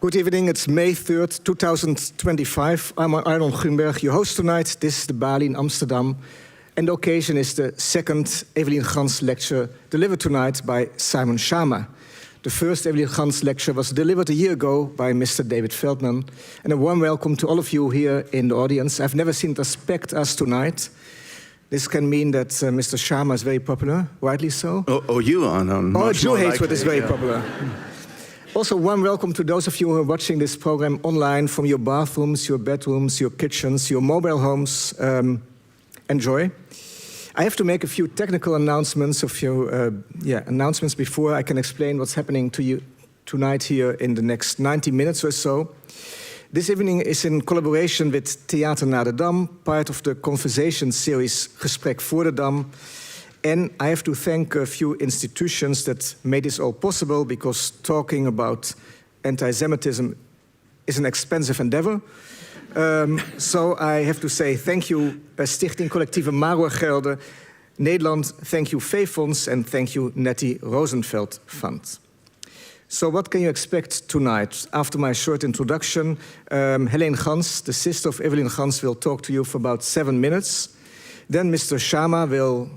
Good evening, it's May 3rd, 2025. I'm Arnon Grunberg, your host tonight. This is the Balie in Amsterdam. And the occasion is the second Evelien Gans Lecture delivered tonight by Simon Schama. The first Evelien Gans Lecture was delivered a year ago by Mr. David Feldman. And a warm welcome to all of you here in the audience. I've never seen it as packed as tonight. This can mean that Mr. Schama is very popular, rightly so. Oh, you are. Oh, Jew hatred is very popular. Also, warm welcome to those of you who are watching this program online from your bathrooms, your bedrooms, your kitchens, your mobile homes. Enjoy. I have to make a few technical announcements, announcements before I can explain what's happening to you tonight here in the next 90 minutes or so. This evening is in collaboration with Theater Na de Dam, part of the conversation series Gesprek Voor de Dam. And I have to thank a few institutions that made this all possible, because talking about anti-Semitism is an expensive endeavor. So I have to say thank you, Stichting Collectieve Maroergelden, Nederland, thank you Veefonds, and thank you Nettie Rosenfeld Fund. So what can you expect tonight? After my short introduction, Heleen Gans, the sister of Evelien Gans, will talk to you for about 7 minutes. Then Mr. Schama will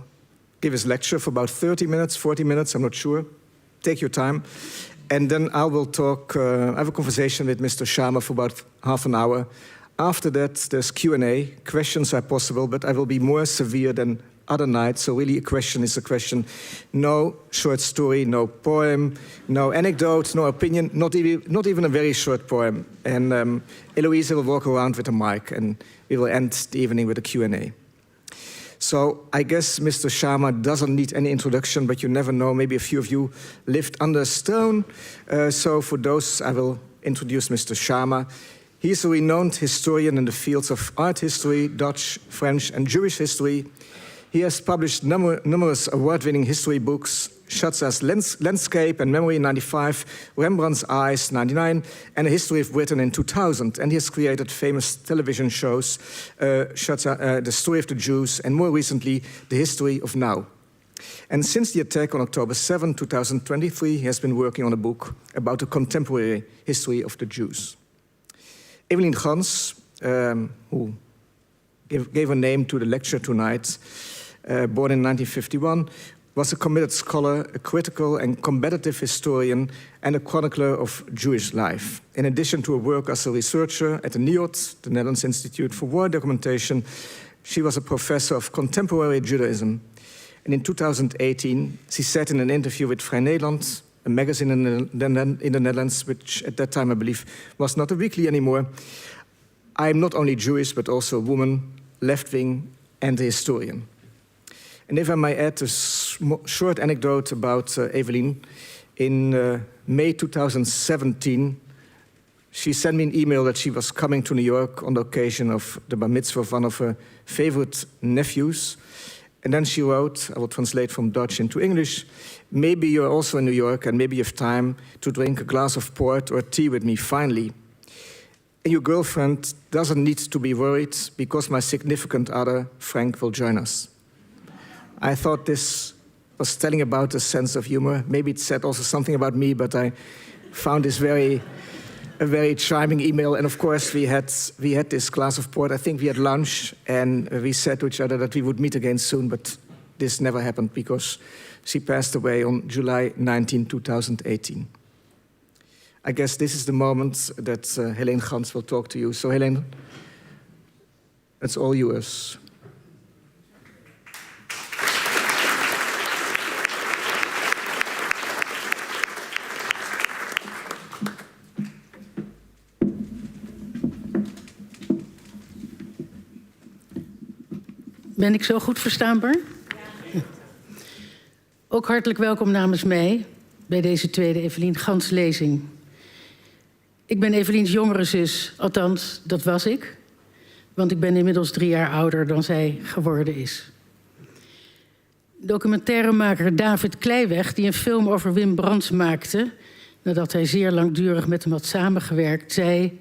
give his lecture for about 30 minutes, 40 minutes, I'm not sure. Take your time. And then I will talk, I have a conversation with Mr. Schama for about half an hour. After that, there's Q&A. Questions are possible, but I will be more severe than other nights. So really a question is a question. No short story, no poem, no anecdote, no opinion, not even a very short poem. And Eloise will walk around with a mic, and we will end the evening with a Q&A. So I guess Mr. Schama doesn't need any introduction, but you never know. Maybe a few of you lived under a stone. So for those, I will introduce Mr. Schama. He is a renowned historian in the fields of art history, Dutch, French, and Jewish history. He has published numerous award-winning history books, such as Landscape and Memory in 95, Rembrandt's Eyes 99, and A History of Britain in 2000. And he has created famous television shows, such as The Story of the Jews, and more recently, The History of Now. And since the attack on October 7, 2023, he has been working on a book about the contemporary history of the Jews. Evelien Gans, who gave a name to the lecture tonight, born in 1951, was a committed scholar, a critical and combative historian, and a chronicler of Jewish life. In addition to her work as a researcher at the NIOD, the Netherlands Institute for War Documentation, she was a professor of contemporary Judaism. And in 2018, she said in an interview with Vrij Nederland, a magazine in the Netherlands, which at that time I believe was not a weekly anymore, I'm not only Jewish, but also a woman, left-wing, and a historian. And if I may add a short anecdote about Evelien, in May 2017, she sent me an email that she was coming to New York on the occasion of the bar mitzvah of one of her favorite nephews. And then she wrote, I will translate from Dutch into English, maybe you're also in New York and maybe you have time to drink a glass of port or tea with me finally. And your girlfriend doesn't need to be worried because my significant other, Frank, will join us. I thought this was telling about a sense of humor. Maybe it said also something about me, but I found this a very charming email. And of course, we had this glass of port. I think we had lunch, and we said to each other that we would meet again soon, but this never happened because she passed away on July 19, 2018. I guess this is the moment that Heleen Gans will talk to you. So Heleen, it's all yours. Ben ik zo goed verstaanbaar? Ja. Ook hartelijk welkom namens mij bij deze tweede Evelien Gans lezing. Ik ben Eveliens jongere zus, althans, dat was ik. Want ik ben inmiddels 3 jaar ouder dan zij geworden is. Documentairemaker David Kleiweg, die een film over Wim Brands maakte, nadat hij zeer langdurig met hem had samengewerkt, zei: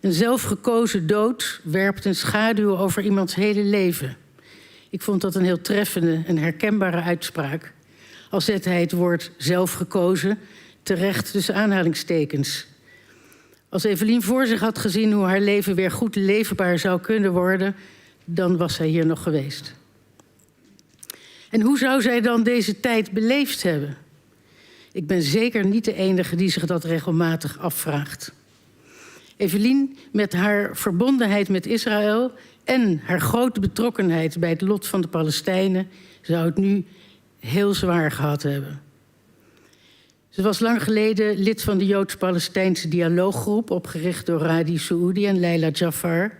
een zelfgekozen dood werpt een schaduw over iemands hele leven. Ik vond dat een heel treffende en herkenbare uitspraak. Al zette hij het woord zelfgekozen terecht tussen aanhalingstekens. Als Evelien voor zich had gezien hoe haar leven weer goed leefbaar zou kunnen worden, dan was zij hier nog geweest. En hoe zou zij dan deze tijd beleefd hebben? Ik ben zeker niet de enige die zich dat regelmatig afvraagt. Evelien, met haar verbondenheid met Israël en haar grote betrokkenheid bij het lot van de Palestijnen, zou het nu heel zwaar gehad hebben. Ze was lang geleden lid van de Joods-Palestijnse dialooggroep, opgericht door Radi Saoudi en Leila Jafar.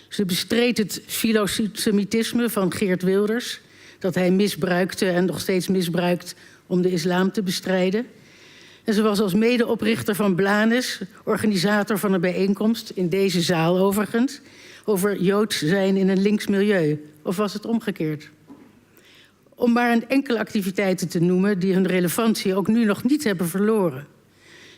Ze bestreed het filosemitisme van Geert Wilders, dat hij misbruikte en nog steeds misbruikt om de islam te bestrijden. En ze was als medeoprichter van Blanes, organisator van een bijeenkomst, in deze zaal overigens, over Joods zijn in een links milieu. Of was het omgekeerd? Om maar een enkele activiteiten te noemen die hun relevantie ook nu nog niet hebben verloren.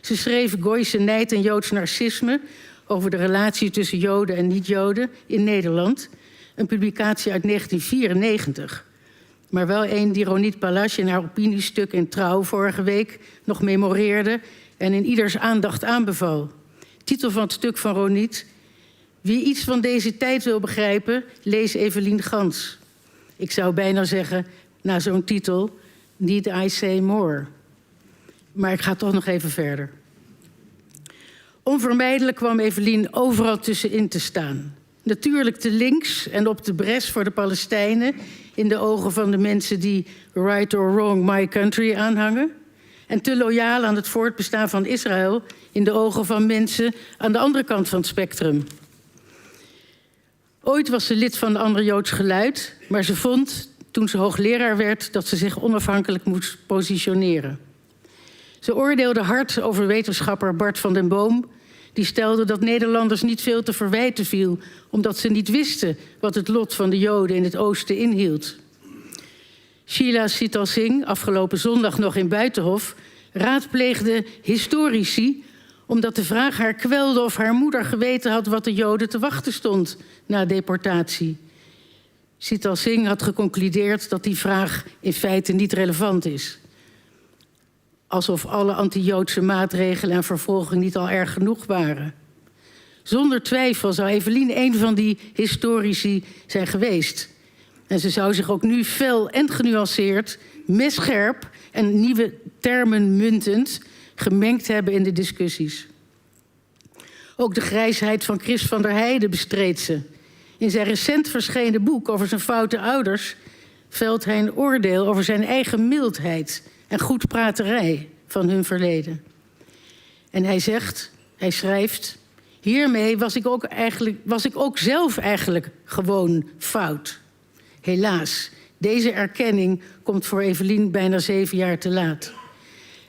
Ze schreef Gooise nijd en Joods narcisme over de relatie tussen Joden en niet-Joden in Nederland. Een publicatie uit 1994. Maar wel een die Ronit Palace in haar opiniestuk in Trouw vorige week nog memoreerde en in ieders aandacht aanbeval. Titel van het stuk van Ronit: Wie iets van deze tijd wil begrijpen, lees Evelien Gans. Ik zou bijna zeggen, na zo'n titel, need I say more. Maar ik ga toch nog even verder. Onvermijdelijk kwam Evelien overal tussenin te staan. Natuurlijk te links en op de bres voor de Palestijnen, in de ogen van de mensen die right or wrong my country aanhangen. En te loyaal aan het voortbestaan van Israël in de ogen van mensen aan de andere kant van het spectrum. Ooit was ze lid van de Ander Joods Geluid, maar ze vond, toen ze hoogleraar werd, dat ze zich onafhankelijk moest positioneren. Ze oordeelde hard over wetenschapper Bart van den Boom, die stelde dat Nederlanders niet veel te verwijten viel, omdat ze niet wisten wat het lot van de Joden in het oosten inhield. Sheila Sital Singh, afgelopen zondag nog in Buitenhof, raadpleegde historici, omdat de vraag haar kwelde of haar moeder geweten had wat de Joden te wachten stond na deportatie. Sital Singh had geconcludeerd dat die vraag in feite niet relevant is. Alsof alle anti-Joodse maatregelen en vervolging niet al erg genoeg waren. Zonder twijfel zou Evelien een van die historici zijn geweest. En ze zou zich ook nu fel en genuanceerd, messcherp en nieuwe termen muntend gemengd hebben in de discussies. Ook de grijsheid van Chris van der Heijden bestreed ze. In zijn recent verschenen boek over zijn foute ouders velt hij een oordeel over zijn eigen mildheid en goedpraterij van hun verleden. En hij schrijft: hiermee was ik ook zelf eigenlijk gewoon fout. Helaas, deze erkenning komt voor Evelien bijna 7 jaar te laat.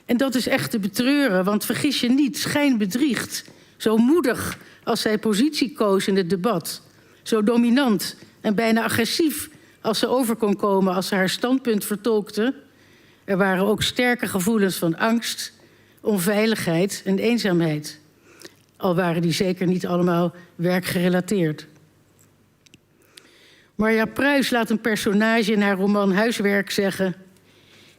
En dat is echt te betreuren, want vergis je niet, schijn bedriegt. Zo moedig als zij positie koos in het debat. Zo dominant en bijna agressief als ze over kon komen als ze haar standpunt vertolkte. Er waren ook sterke gevoelens van angst, onveiligheid en eenzaamheid. Al waren die zeker niet allemaal werkgerelateerd. Marja Pruis laat een personage in haar roman Huiswerk zeggen: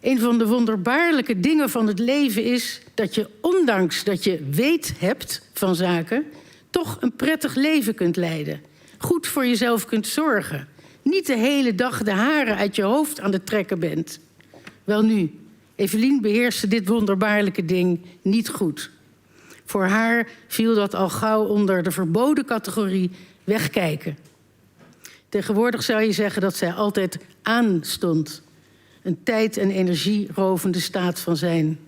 een van de wonderbaarlijke dingen van het leven is dat je, ondanks dat je weet hebt van zaken, toch een prettig leven kunt leiden. Goed voor jezelf kunt zorgen. Niet de hele dag de haren uit je hoofd aan het trekken bent. Welnu, Evelien beheerste dit wonderbaarlijke ding niet goed. Voor haar viel dat al gauw onder de verboden categorie wegkijken. Tegenwoordig zou je zeggen dat zij altijd aanstond. Een tijd- en energierovende staat van zijn.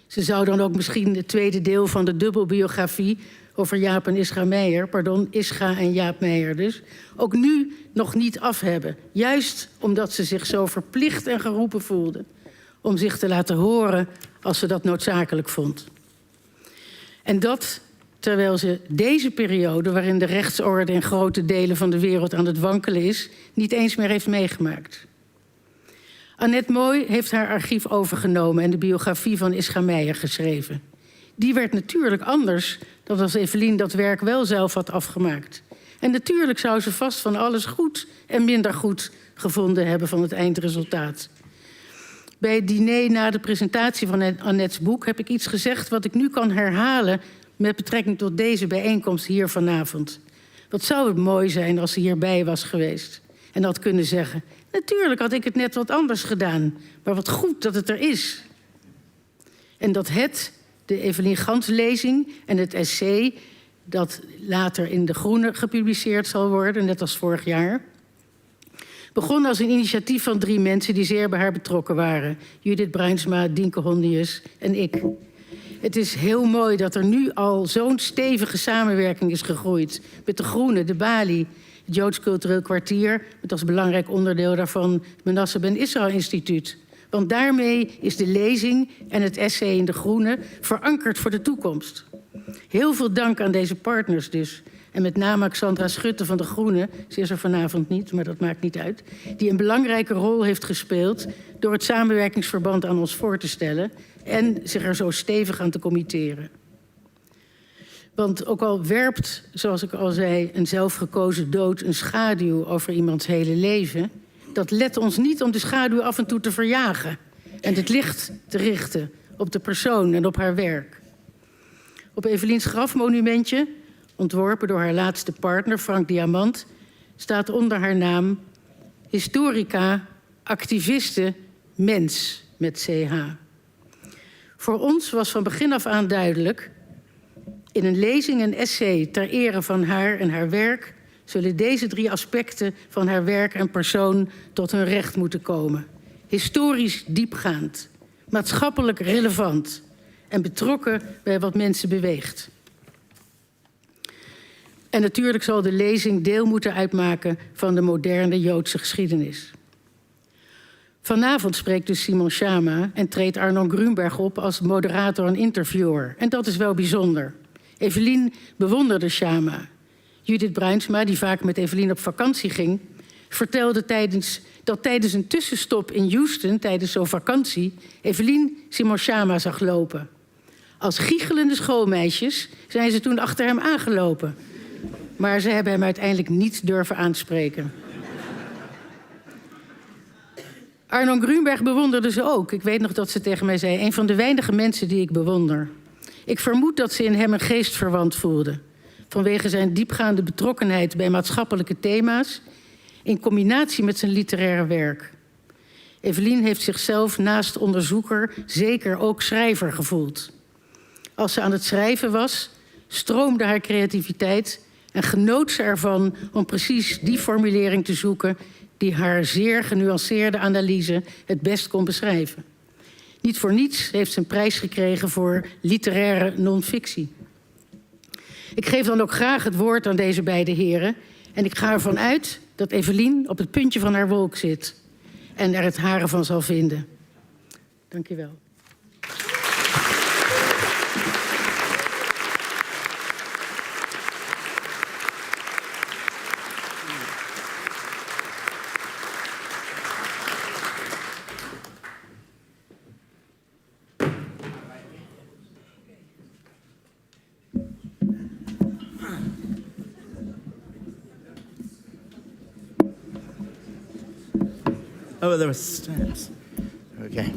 Ze zou dan ook misschien het tweede deel van de dubbelbiografie over Jaap en Ischa Meijer, Ischa en Jaap Meijer dus, ook nu nog niet af hebben. Juist omdat ze zich zo verplicht en geroepen voelde om zich te laten horen als ze dat noodzakelijk vond. En dat terwijl ze deze periode, waarin de rechtsorde in grote delen van de wereld aan het wankelen is, niet eens meer heeft meegemaakt. Annette Mooi heeft haar archief overgenomen en de biografie van Ischa Meijer geschreven. Die werd natuurlijk anders dan als Evelien dat werk wel zelf had afgemaakt. En natuurlijk zou ze vast van alles goed en minder goed gevonden hebben van het eindresultaat. Bij het diner na de presentatie van Annette's boek heb ik iets gezegd wat ik nu kan herhalen, met betrekking tot deze bijeenkomst hier vanavond. Wat zou het mooi zijn als ze hierbij was geweest en had kunnen zeggen: natuurlijk had ik het net wat anders gedaan, maar wat goed dat het er is. En dat de Evelien Gans lezing en het essay, dat later in De Groene gepubliceerd zal worden, net als vorig jaar, begon als een initiatief van 3 mensen die zeer bij haar betrokken waren. Judith Bruinsma, Dienke Hondius en ik. Het is heel mooi dat er nu al zo'n stevige samenwerking is gegroeid met De Groene, de Balie, het Joods Cultureel Kwartier, met als belangrijk onderdeel daarvan het Menasse Ben Israël Instituut. Want daarmee is de lezing en het essay in De Groene verankerd voor de toekomst. Heel veel dank aan deze partners dus. En met name Xandra Schutte van De Groene, ze is er vanavond niet, maar dat maakt niet uit, die een belangrijke rol heeft gespeeld door het samenwerkingsverband aan ons voor te stellen en zich er zo stevig aan te committeren. Want ook al werpt, zoals ik al zei, een zelfgekozen dood een schaduw over iemands hele leven, dat let ons niet om de schaduw af en toe te verjagen en het licht te richten op de persoon en op haar werk. Op Eveliens grafmonumentje, ontworpen door haar laatste partner Frank Diamant, staat onder haar naam historica, activiste, mens met CH. Voor ons was van begin af aan duidelijk: in een lezing en essay ter ere van haar en haar werk zullen deze 3 aspecten van haar werk en persoon tot hun recht moeten komen. Historisch diepgaand, maatschappelijk relevant en betrokken bij wat mensen beweegt. En natuurlijk zal de lezing deel moeten uitmaken van de moderne Joodse geschiedenis. Vanavond spreekt dus Simon Schama en treedt Arnon Grunberg op als moderator en interviewer. En dat is wel bijzonder. Evelien bewonderde Schama. Judith Bruinsma, die vaak met Evelien op vakantie ging, vertelde dat tijdens een tussenstop in Houston, tijdens zo'n vakantie, Evelien Simon Schama zag lopen. Als giechelende schoolmeisjes zijn ze toen achter hem aangelopen. Maar ze hebben hem uiteindelijk niet durven aanspreken. Arnon Grunberg bewonderde ze ook. Ik weet nog dat ze tegen mij zei: een van de weinige mensen die ik bewonder. Ik vermoed dat ze in hem een geestverwant voelde. Vanwege zijn diepgaande betrokkenheid bij maatschappelijke thema's, in combinatie met zijn literaire werk. Evelien heeft zichzelf naast onderzoeker zeker ook schrijver gevoeld. Als ze aan het schrijven was, stroomde haar creativiteit en genoot ze ervan om precies die formulering te zoeken die haar zeer genuanceerde analyse het best kon beschrijven. Niet voor niets heeft ze een prijs gekregen voor literaire non-fictie. Ik geef dan ook graag het woord aan deze beide heren en ik ga ervan uit dat Evelien op het puntje van haar wolk zit en er het hare van zal vinden. Dank je wel. Oh, there are steps. Okay.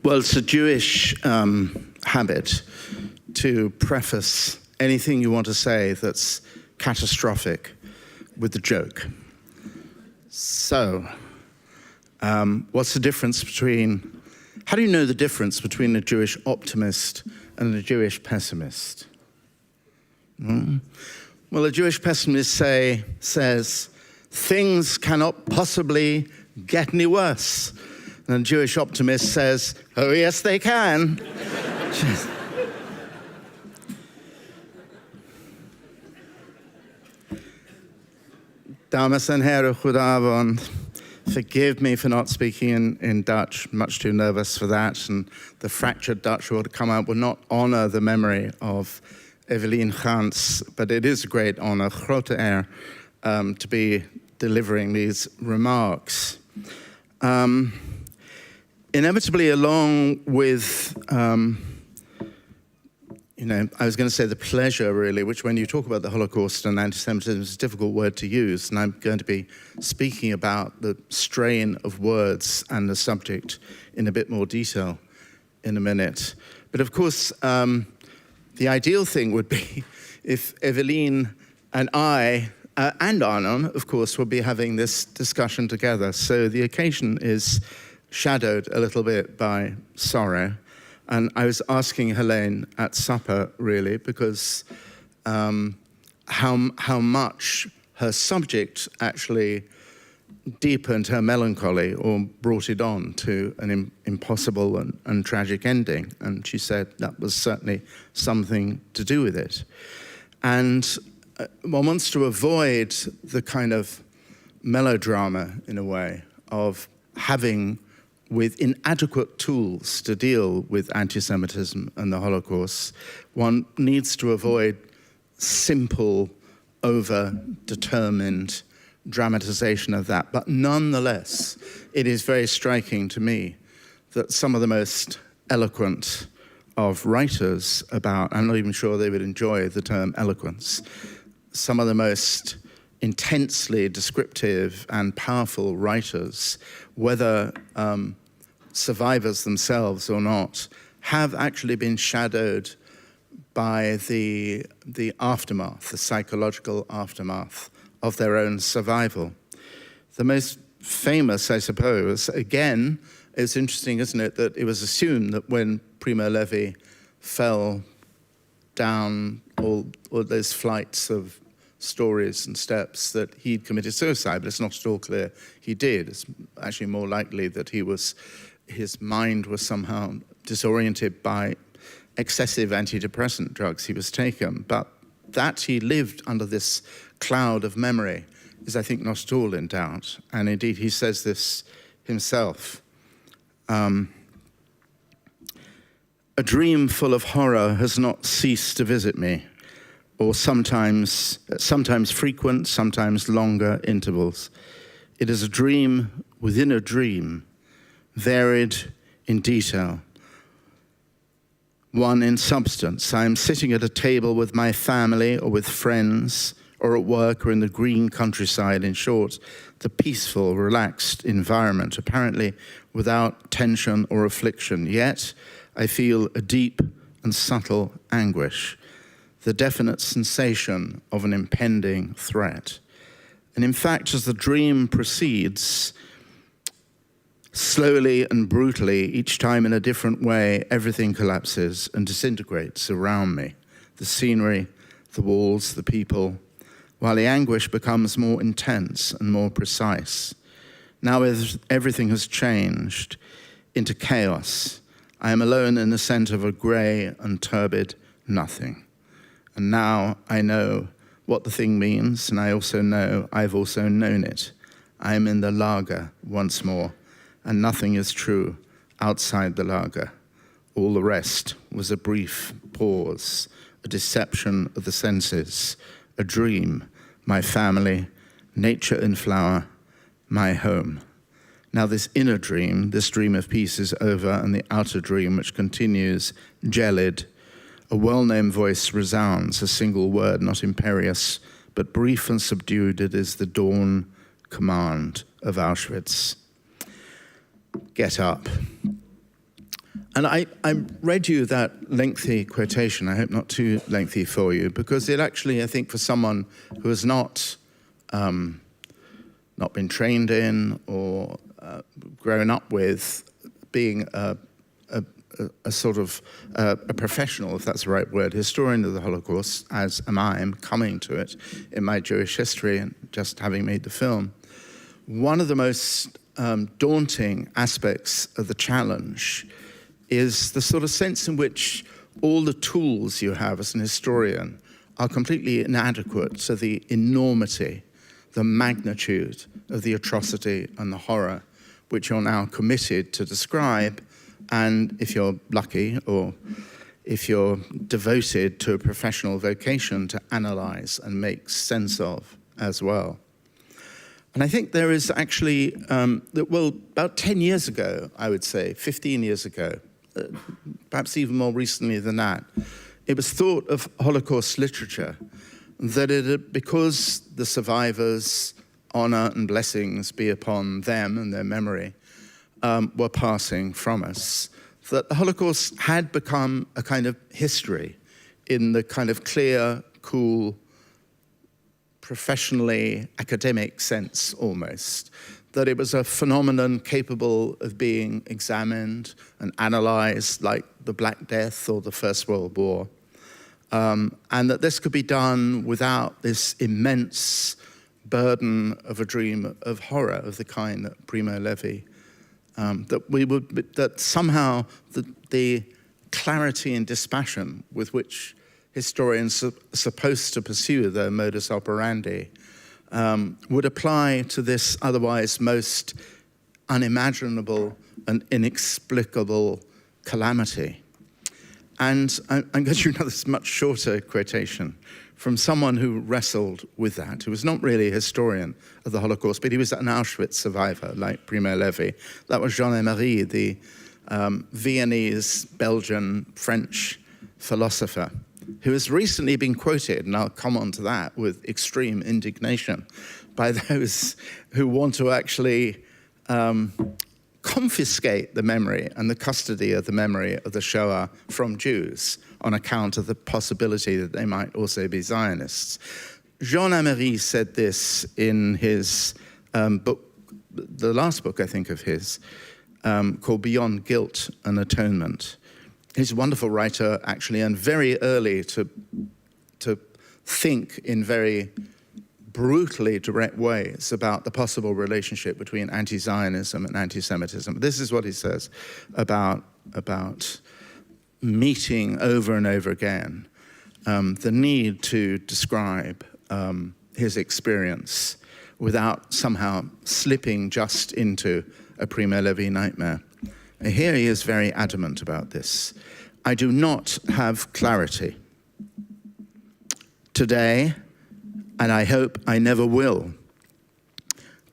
Well, it's a Jewish habit to preface anything you want to say that's catastrophic with a joke. So, what's the difference between... How do you know the difference between a Jewish optimist and a Jewish pessimist? Well, a Jewish pessimist says, things cannot possibly get any worse. And a Jewish optimist says, oh, yes, they can. Dames en heren, goedenavond. Forgive me for not speaking in Dutch, much too nervous for that, and the fractured Dutch will come out will not honor the memory of Evelien Gans, but it is a great honor, grote eer, to be delivering these remarks. Inevitably, along with I was going to say the pleasure, really, which when you talk about the Holocaust and anti-Semitism is a difficult word to use, and I'm going to be speaking about the strain of words and the subject in a bit more detail in a minute. But of course, the ideal thing would be if Evelien and I, and Arnon, of course, will be having this discussion together. So the occasion is shadowed a little bit by sorrow. And I was asking Heleen at supper, really, because how much her subject actually deepened her melancholy or brought it on to an impossible and tragic ending. And she said that was certainly something to do with it. And one wants to avoid the kind of melodrama, in a way, of having with inadequate tools to deal with anti-Semitism and the Holocaust. One needs to avoid simple, over-determined dramatization of that. But nonetheless, it is very striking to me that some of the most eloquent of writers about, I'm not even sure they would enjoy the term eloquence, some of the most intensely descriptive and powerful writers, whether survivors themselves or not, have actually been shadowed by the aftermath, the psychological aftermath of their own survival. The most famous, I suppose, again, it's interesting, isn't it, that it was assumed that when Primo Levi fell down all those flights of stories and steps that he'd committed suicide, but it's not at all clear he did. It's actually more likely that his mind was somehow disoriented by excessive antidepressant drugs he was taking. But that he lived under this cloud of memory is, I think, not at all in doubt. And indeed, he says this himself. A dream full of horror has not ceased to visit me, or sometimes frequent, sometimes longer intervals. It is a dream within a dream, varied in detail, one in substance. I am sitting at a table with my family or with friends or at work or in the green countryside, in short, the peaceful, relaxed environment, apparently without tension or affliction. Yet I feel a deep and subtle anguish, the definite sensation of an impending threat. And in fact, as the dream proceeds, slowly and brutally, each time in a different way, everything collapses and disintegrates around me. The scenery, the walls, the people, while the anguish becomes more intense and more precise. Now everything has changed into chaos. I am alone in the center of a grey and turbid nothing. And now I know what the thing means, and I also know I've also known it. I am in the lager once more, and nothing is true outside the lager. All the rest was a brief pause, a deception of the senses, a dream, my family, nature in flower, my home. Now this inner dream, this dream of peace is over, and the outer dream, which continues, gelid. A well-known voice resounds, a single word, not imperious, but brief and subdued. It is the dawn command of Auschwitz. Get up. And I read you that lengthy quotation, I hope not too lengthy for you, because it actually, I think, for someone who has not been trained in or grown up with being a sort of a professional, if that's the right word, historian of the Holocaust, as am I, am coming to it in my Jewish history and just having made the film. One of the most daunting aspects of the challenge is the sort of sense in which all the tools you have as an historian are completely inadequate to the enormity, the magnitude of the atrocity and the horror which you're now committed to describe, and if you're lucky or if you're devoted to a professional vocation, to analyze and make sense of as well. And I think there is actually, about 10 years ago, I would say, 15 years ago, perhaps even more recently than that, it was thought of Holocaust literature that because the survivors, honor and blessings be upon them and their memory, were passing from us, that the Holocaust had become a kind of history in the kind of clear, cool, professionally academic sense almost, that it was a phenomenon capable of being examined and analyzed like the Black Death or the First World War, and that this could be done without this immense burden of a dream of horror of the kind that Primo Levi, that somehow the clarity and dispassion with which historians are supposed to pursue their modus operandi would apply to this otherwise most unimaginable and inexplicable calamity. And I'm going to do another much shorter quotation from someone who wrestled with that, who was not really a historian of the Holocaust, but he was an Auschwitz survivor, like Primo Levi. That was Jean Emery, the Viennese, Belgian, French philosopher, who has recently been quoted, and I'll come on to that with extreme indignation, by those who want to actually confiscate the memory and the custody of the memory of the Shoah from Jews on account of the possibility that they might also be Zionists. Jean Emery said this in his book, the last book, I think, of his, called Beyond Guilt and Atonement. He's a wonderful writer, actually, and very early to think in very brutally direct ways about the possible relationship between anti-Zionism and anti-Semitism. This is what he says about meeting over and over again the need to describe his experience without somehow slipping just into a Primo Levi nightmare. And here he is very adamant about this. I do not have clarity today, and I hope I never will.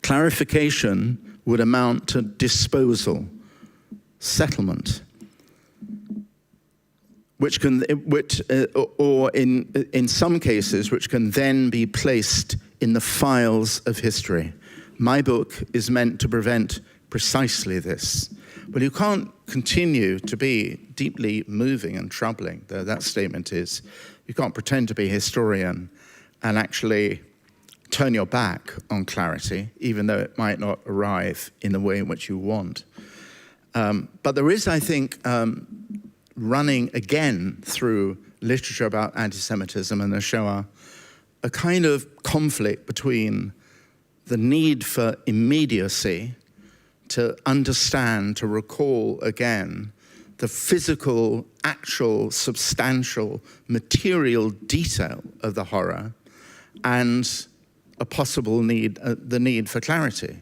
Clarification would amount to disposal, settlement, which can, or in some cases, which can then be placed in the files of history. My book is meant to prevent precisely this. Well, you can't continue to be deeply moving and troubling, though that statement is. You can't pretend to be a historian and actually turn your back on clarity, even though it might not arrive in the way in which you want. But there is, I think, running again through literature about anti-Semitism and the Shoah, a kind of conflict between the need for immediacy to understand, to recall again the physical, actual, substantial, material detail of the horror, and a possible need, the need for clarity,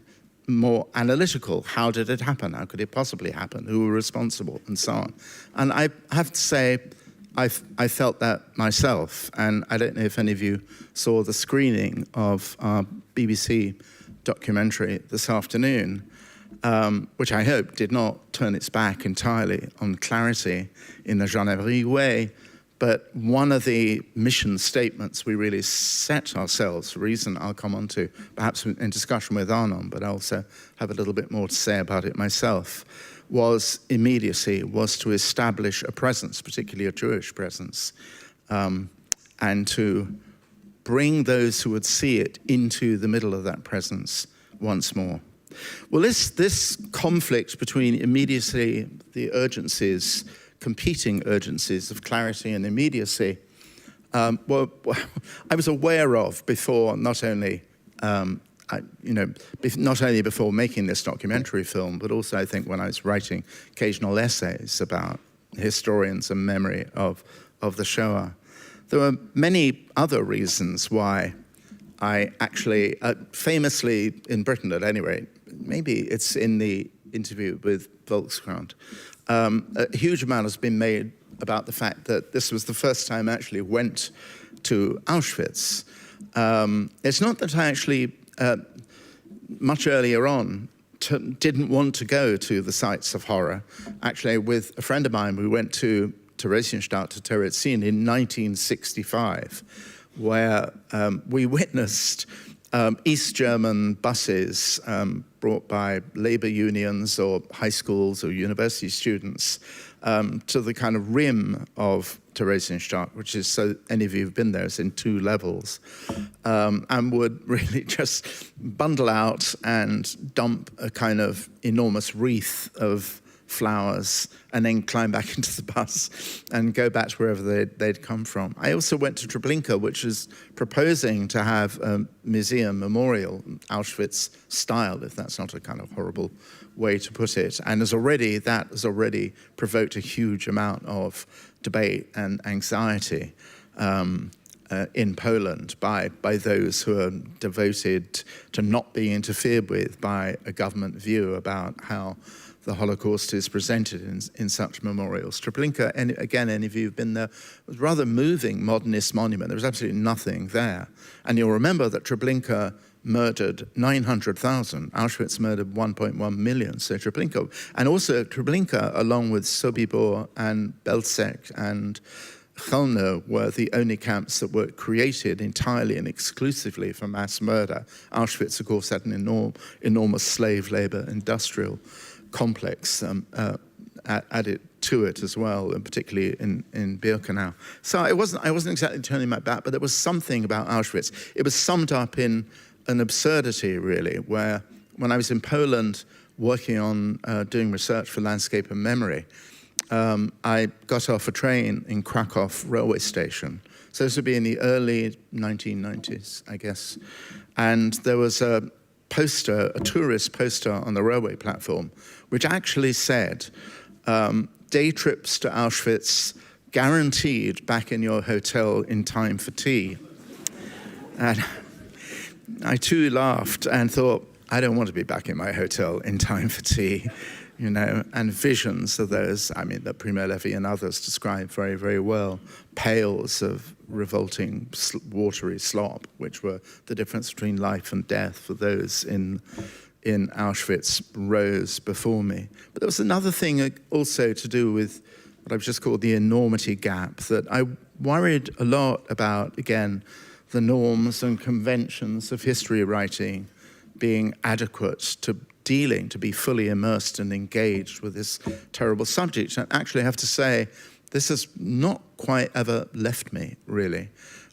more analytical. How did it happen? How could it possibly happen? Who were responsible? And so on. And I have to say, I felt that myself, and I don't know if any of you saw the screening of our BBC documentary this afternoon, which I hope did not turn its back entirely on clarity in the Jean Emery way, but one of the mission statements we really set ourselves, a reason I'll come on to, perhaps in discussion with Arnon, but I also have a little bit more to say about it myself, was immediacy, was to establish a presence, particularly a Jewish presence, and to bring those who would see it into the middle of that presence once more. Well, this conflict between immediacy, the urgencies, competing urgencies of clarity and immediacy, I was aware of before, not only before making this documentary film, but also I think when I was writing occasional essays about historians and memory of the Shoah. There were many other reasons why I actually, famously in Britain at any rate, maybe it's in the interview with Volkskrant, a huge amount has been made about the fact that this was the first time I actually went to Auschwitz. It's not that I actually, much earlier on, didn't want to go to the sites of horror. Actually, with a friend of mine, we went to Theresienstadt to Terezin in 1965, where we witnessed East German buses brought by labor unions or high schools or university students to the kind of rim of Theresienstadt, which is, so any of you who've been there, is in 2 levels, and would really just bundle out and dump a kind of enormous wreath of flowers and then climb back into the bus and go back to wherever they'd come from. I also went to Treblinka, which is proposing to have a museum memorial, Auschwitz style, if that's not a kind of horrible way to put it. And that has already provoked a huge amount of debate and anxiety in Poland by those who are devoted to not being interfered with by a government view about how the Holocaust is presented in such memorials. Treblinka, and again, any of you who've been there, was a rather moving modernist monument. There was absolutely nothing there. And you'll remember that Treblinka murdered 900,000. Auschwitz murdered 1.1 million. So Treblinka, and also Treblinka, along with Sobibor and Belzec and Chelmno, were the only camps that were created entirely and exclusively for mass murder. Auschwitz, of course, had an enormous slave labor industrial complex added to it as well, and particularly in Birkenau. So I wasn't exactly turning my back, but there was something about Auschwitz. It was summed up in an absurdity, really, where when I was in Poland working on doing research for Landscape and Memory, I got off a train in Krakow railway station. So this would be in the early 1990s, I guess. And there was a tourist poster on the railway platform, which actually said, day trips to Auschwitz guaranteed back in your hotel in time for tea. And I too laughed and thought, I don't want to be back in my hotel in time for tea, you know, and visions of those, I mean, that Primo Levi and others describe very, very well, pails of revolting watery slop, which were the difference between life and death for those in Auschwitz, rose before me. But there was another thing also to do with what I've just called the enormity gap, that I worried a lot about, again, the norms and conventions of history writing being adequate to be fully immersed and engaged with this terrible subject. And actually, I have to say, this has not quite ever left me, really.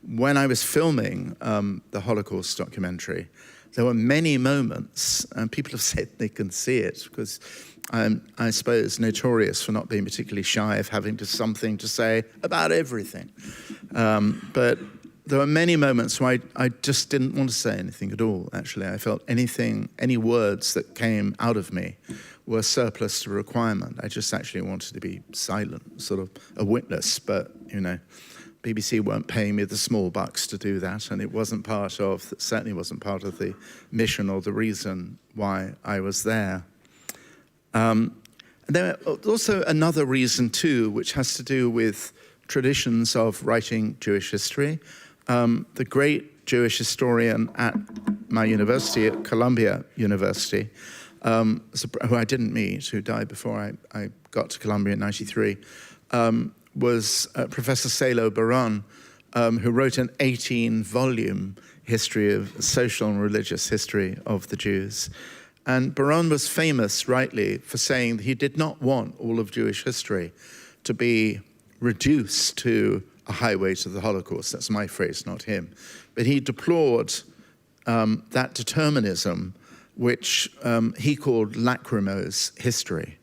When I was filming the Holocaust documentary, there were many moments, and people have said they can see it, because I'm, I suppose, notorious for not being particularly shy of having something to say about everything. But there were many moments where I just didn't want to say anything at all, actually. I felt any words that came out of me were surplus to requirement. I just actually wanted to be silent, sort of a witness, but, you know, BBC weren't paying me the small bucks to do that, and it certainly wasn't part of the mission or the reason why I was there. There was also another reason, too, which has to do with traditions of writing Jewish history. The great Jewish historian at my university, at Columbia University, who I didn't meet, who died before I got to Columbia in '93, was Professor Salo Baron, who wrote an 18-volume history of social and religious history of the Jews. And Baron was famous, rightly, for saying that he did not want all of Jewish history to be reduced to a highway to the Holocaust. That's my phrase, not him. But he deplored that determinism, which he called lachrymose history.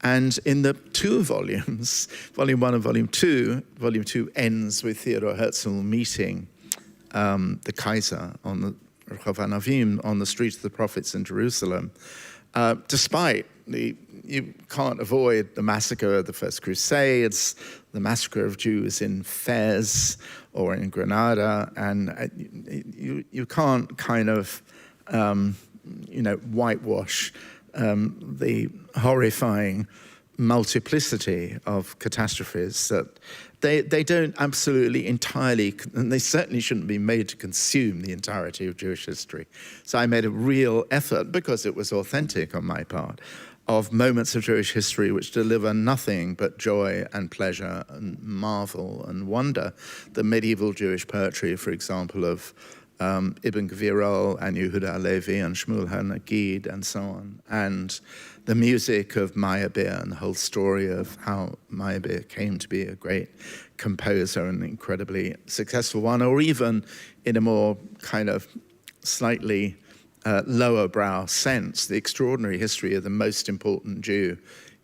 And in the 2 volumes, Volume 1 and Volume 2 ends with Theodor Herzl meeting the Kaiser on the Rehov Anavim, on the Street of the Prophets in Jerusalem, despite you can't avoid the massacre of the First Crusades, the massacre of Jews in Fez or in Granada, and you can't kind of, whitewash the horrifying multiplicity of catastrophes that they don't absolutely entirely, and they certainly shouldn't be made to consume the entirety of Jewish history. So I made a real effort, because it was authentic on my part, of moments of Jewish history which deliver nothing but joy and pleasure and marvel and wonder. The medieval Jewish poetry, for example, of Ibn Gvirol and Yehuda Halevi and Shmuel HaNagid and so on, and the music of Meyerbeer and the whole story of how Meyerbeer came to be a great composer and incredibly successful one, or even in a more kind of slightly lower brow sense, the extraordinary history of the most important Jew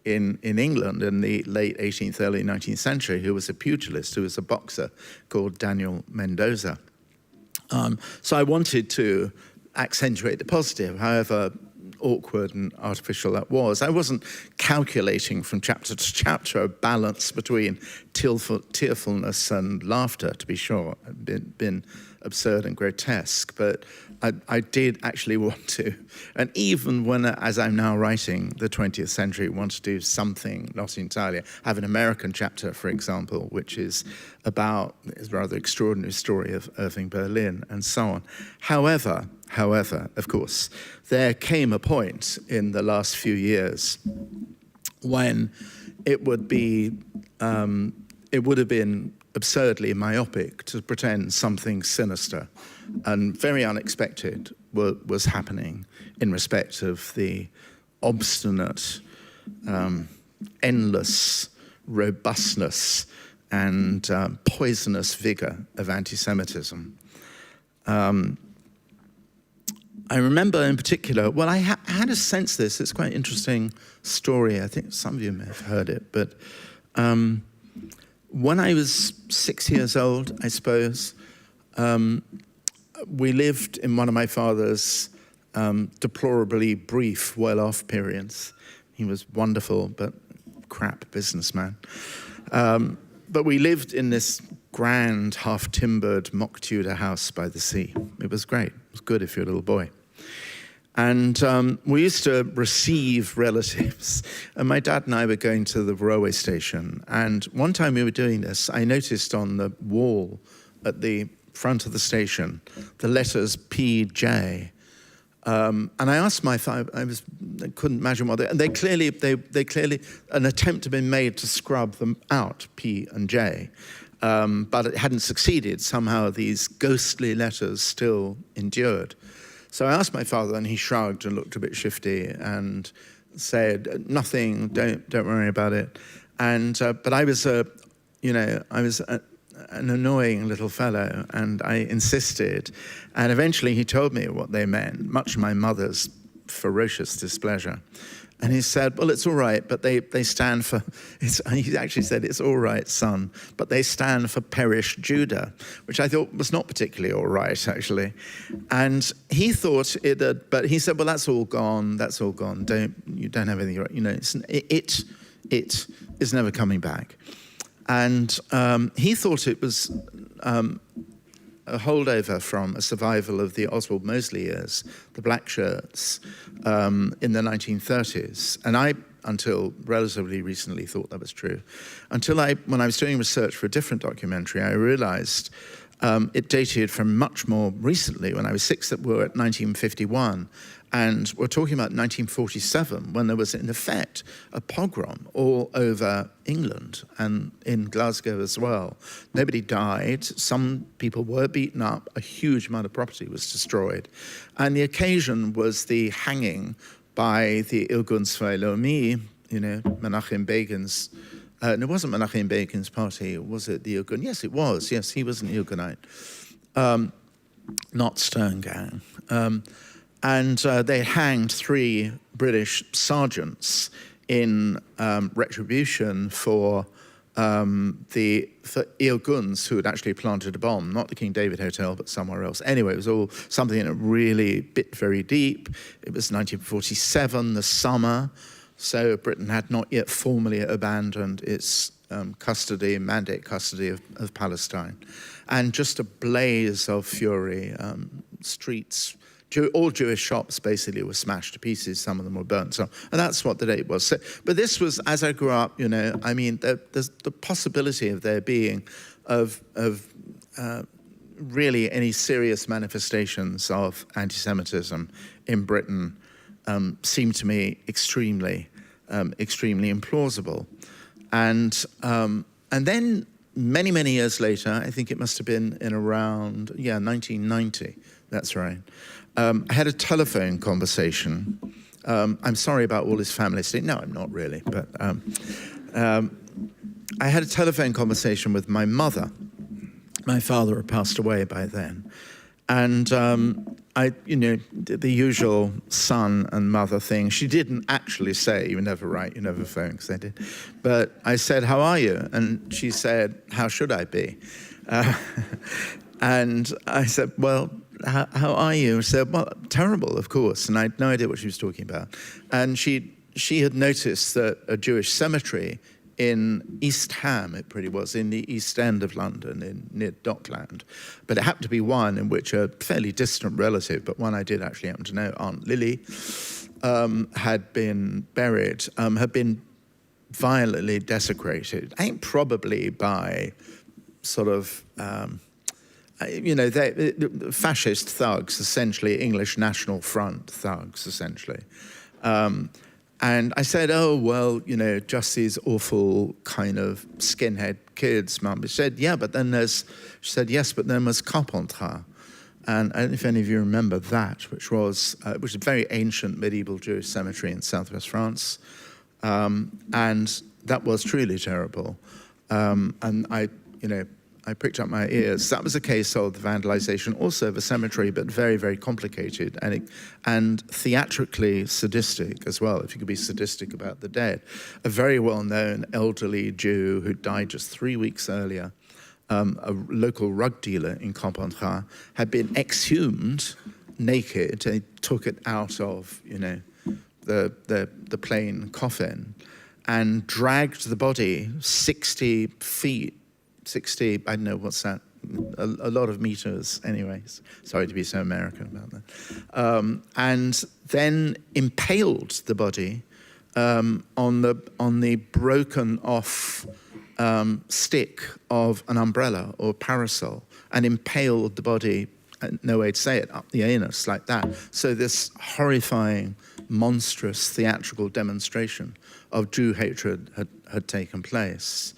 in England in the late 18th, early 19th century, who was a pugilist, who was a boxer, called Daniel Mendoza. So I wanted to accentuate the positive, however awkward and artificial that was. I wasn't calculating from chapter to chapter a balance between tearfulness and laughter, to be sure. It'd been absurd and grotesque, but I did actually want to. And even when, as I'm now writing the 20th century, want to do something not entirely. I have an American chapter, for example, which is about a rather extraordinary story of Irving Berlin and so on. However, of course, there came a point in the last few years when it would have been absurdly myopic to pretend something sinister and very unexpected was happening in respect of the obstinate, endless robustness and poisonous vigor of anti-Semitism. I remember in particular, well, I had a sense this, it's quite an interesting story, I think some of you may have heard it, but when I was 6 years old, I suppose, we lived in one of my father's deplorably brief, well-off periods. He was wonderful, but crap businessman. But we lived in this grand, half-timbered mock Tudor house by the sea. It was great. It was good if you're a little boy. And we used to receive relatives. And my dad and I were going to the railway station. And one time we were doing this, I noticed on the wall at the front of the station the letters PJ. And I asked my father, I couldn't imagine what they, and they clearly, an attempt had been made to scrub them out, P and J. But it hadn't succeeded. Somehow these ghostly letters still endured. So I asked my father, and he shrugged and looked a bit shifty and said, "Nothing. Don't worry about it." And but I was an annoying little fellow, and I insisted. And eventually, he told me what they meant, much to my mother's ferocious displeasure. And he said, "Well, it's all right, but they stand for," he actually said, "It's all right, son, but they stand for perished Judah," which I thought was not particularly all right, actually. And he thought it had, but he said, "Well, that's all gone, you don't have anything, it is never coming back." And he thought it was a holdover from a survival of the Oswald Mosley years, the black shirts, in the 1930s. And I, until relatively recently, thought that was true. Until when I was doing research for a different documentary, I realized it dated from much more recently, when I was 6, that we're at 1951. And we're talking about 1947, when there was, in effect, a pogrom all over England and in Glasgow as well. Nobody died. Some people were beaten up. A huge amount of property was destroyed. And the occasion was the hanging by the Ilgun Tzvei Leumi, Menachem Begin's. No, it wasn't Menachem Begin's party. Was it the Ilgun? Yes, it was. Yes, he was an Ilgunite. Not Stern Gang. And they hanged 3 British sergeants in retribution for Ilguns who had actually planted a bomb, not the King David Hotel, but somewhere else. Anyway, it was all something that really bit very deep. It was 1947, the summer, so Britain had not yet formally abandoned its mandate custody of Palestine. And just a blaze of fury, streets, all Jewish shops basically were smashed to pieces. Some of them were burnt. And that's what the date was. So, but this was, as I grew up, there's the possibility of there being really any serious manifestations of anti-Semitism in Britain seemed to me extremely implausible. And then many years later, I think it must have been in around 1990. That's right. I had a telephone conversation. I'm sorry about all his family state. No, I'm not really, but I had a telephone conversation with my mother. My father had passed away by then. And the usual son and mother thing. She didn't actually say, you never write, you never phone, because I did. But I said, how are you? And she said, how should I be? And I said, well, how are you? She said, well, terrible, of course. And I had no idea what she was talking about. And she had noticed that a Jewish cemetery in East Ham, it pretty was, in the East End of London, near Dockland. But it happened to be one in which a fairly distant relative, but one I did actually happen to know, Aunt Lily, had been buried, had been violently desecrated. I think probably by sort of, fascist thugs, essentially English National Front thugs, essentially. And I said, oh, well, just these awful kind of skinhead kids, Mum. She said, yes, but then there's Carpentras. And I don't know if any of you remember that, which was a very ancient medieval Jewish cemetery in southwest France. And that was truly terrible. And I pricked up my ears. That was a case of the vandalization also of a cemetery, but very, very complicated and theatrically sadistic as well, if you could be sadistic about the dead. A very well-known elderly Jew who died just 3 weeks earlier, a local rug dealer in Carpentras, had been exhumed naked. They took it out of, the plain coffin and dragged the body 60 feet, I don't know, what's that? A lot of meters, anyways. Sorry to be so American about that. And then impaled the body on the broken off stick of an umbrella or parasol, and impaled the body, no way to say it, up the anus like that. So this horrifying, monstrous theatrical demonstration of Jew hatred had taken place.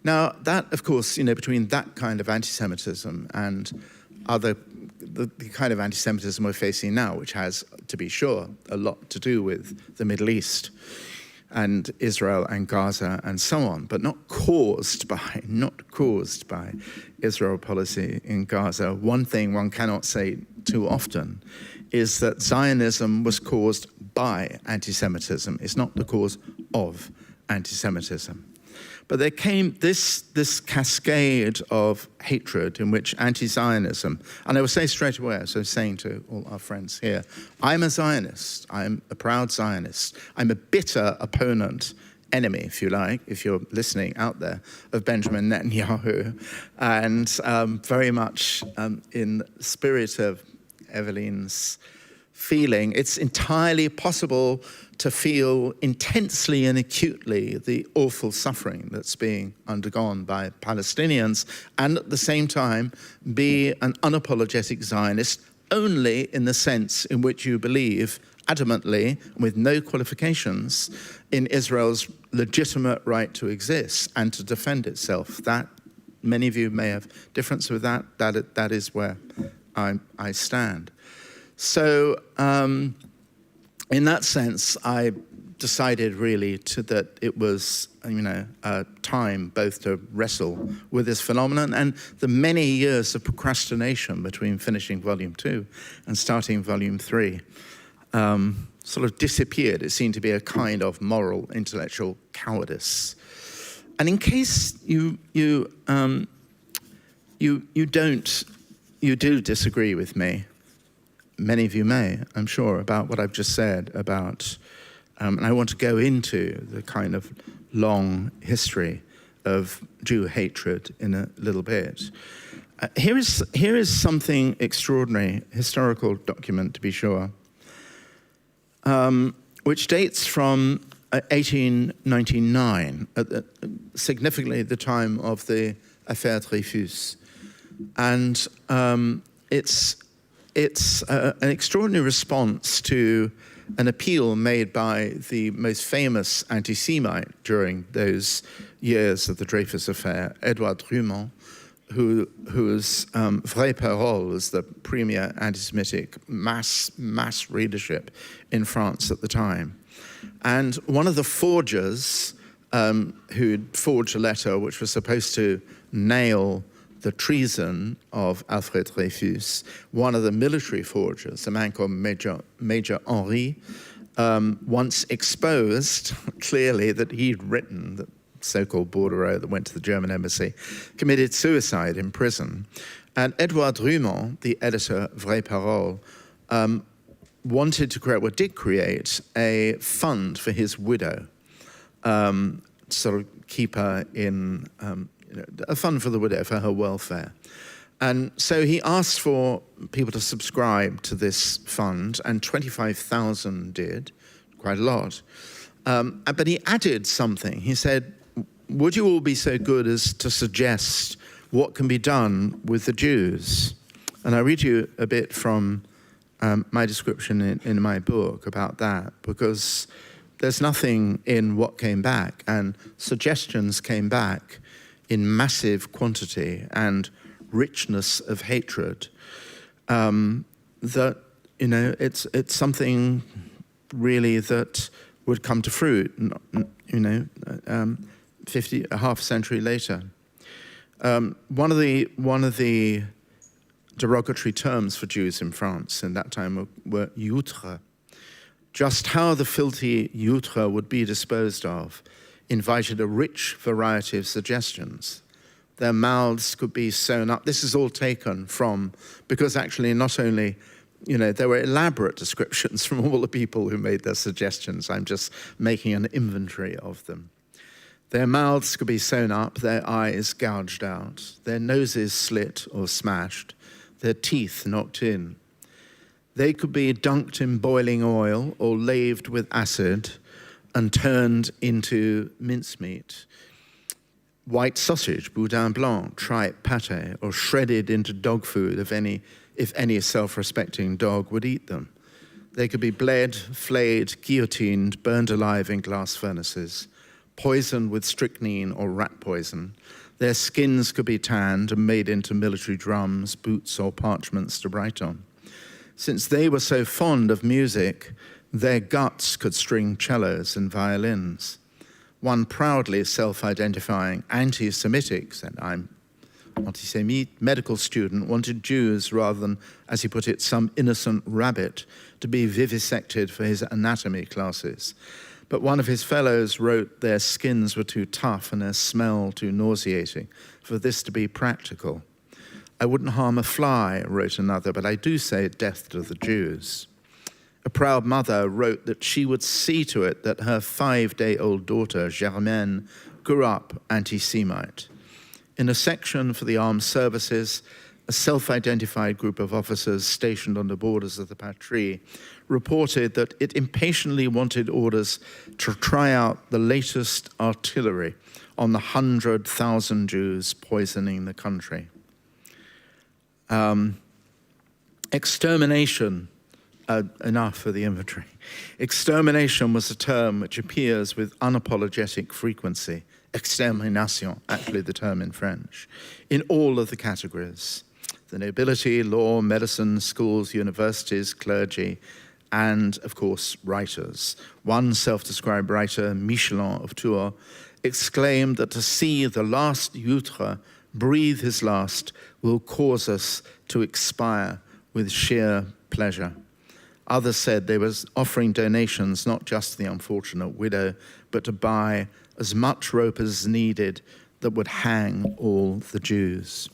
Now, that, of course, between that kind of anti-Semitism and the kind of anti-Semitism we're facing now, which has, to be sure, a lot to do with the Middle East and Israel and Gaza and so on, but not caused by Israel policy in Gaza. One thing one cannot say too often is that Zionism was caused by anti-Semitism. It's not the cause of anti-Semitism. But there came this cascade of hatred in which anti-Zionism, and I will say straight away, as I was saying to all our friends here, I'm a Zionist. I'm a proud Zionist. I'm a bitter opponent, enemy, if you like, if you're listening out there, of Benjamin Netanyahu, and very much in the spirit of Evelien's feeling, it's entirely possible to feel intensely and acutely the awful suffering that's being undergone by Palestinians, and at the same time be an unapologetic Zionist only in the sense in which you believe adamantly, with no qualifications, in Israel's legitimate right to exist and to defend itself. That, many of you may have difference with that. That is where I stand. So, in that sense, I decided really that it was, a time both to wrestle with this phenomenon and the many years of procrastination between finishing Volume 2 and starting Volume 3 sort of disappeared. It seemed to be a kind of moral, intellectual cowardice. And in case you do disagree with me, many of you may, I'm sure, about what I've just said about, and I want to go into the kind of long history of Jew hatred in a little bit. Here is something extraordinary, historical document to be sure, which dates from 1899, significantly the time of the Affaire Dreyfus. And it's an extraordinary response to an appeal made by the most famous anti-Semite during those years of the Dreyfus Affair, Edouard Drumont, whose Vraie Parole was the premier anti-Semitic mass readership in France at the time. And one of the forgers who'd forged a letter which was supposed to nail the treason of Alfred Dreyfus, one of the military forgers, a man called Major Henri, once exposed clearly that he'd written the so-called bordereau that went to the German embassy, committed suicide in prison. And Edouard Drumont, the editor of Vraie Parole, did create a fund for his widow, sort of keep her in, a fund for the widow, for her welfare. And so he asked for people to subscribe to this fund, and 25,000 did, quite a lot. But he added something. He said, would you all be so good as to suggest what can be done with the Jews? And I read you a bit from my description in my book about that, because there's nothing in what came back, and suggestions came back in massive quantity and richness of hatred, that, it's something really that would come to fruit, a half century later. One of the derogatory terms for Jews in France in that time were outres. Just how the filthy outres would be disposed of invited a rich variety of suggestions. Their mouths could be sewn up. This is all taken from, because actually not only, there were elaborate descriptions from all the people who made their suggestions. I'm just making an inventory of them. Their mouths could be sewn up, their eyes gouged out, their noses slit or smashed, their teeth knocked in. They could be dunked in boiling oil or laved with acid and turned into mincemeat. White sausage, boudin blanc, tripe, pâté, or shredded into dog food if any self-respecting dog would eat them. They could be bled, flayed, guillotined, burned alive in glass furnaces, poisoned with strychnine or rat poison. Their skins could be tanned and made into military drums, boots, or parchments to write on. Since they were so fond of music, their guts could string cellos and violins. One proudly self-identifying anti-Semitic, said, I'm anti-Semite, medical student wanted Jews rather than, as he put it, some innocent rabbit to be vivisected for his anatomy classes. But one of his fellows wrote their skins were too tough and their smell too nauseating for this to be practical. I wouldn't harm a fly, wrote another, but I do say death to the Jews. A proud mother wrote that she would see to it that her 5-day-old daughter, Germaine, grew up anti-Semite. In a section for the armed services, a self-identified group of officers stationed on the borders of the patrie reported that it impatiently wanted orders to try out the latest artillery on the 100,000 Jews poisoning the country. Extermination, enough for the inventory. Extermination was a term which appears with unapologetic frequency, extermination, actually the term in French, in all of the categories: the nobility, law, medicine, schools, universities, clergy, and, of course, writers. One self-described writer, Michelin of Tours, exclaimed that to see the last outre breathe his last will cause us to expire with sheer pleasure. Others said they were offering donations not just to the unfortunate widow, but to buy as much rope as needed that would hang all the Jews.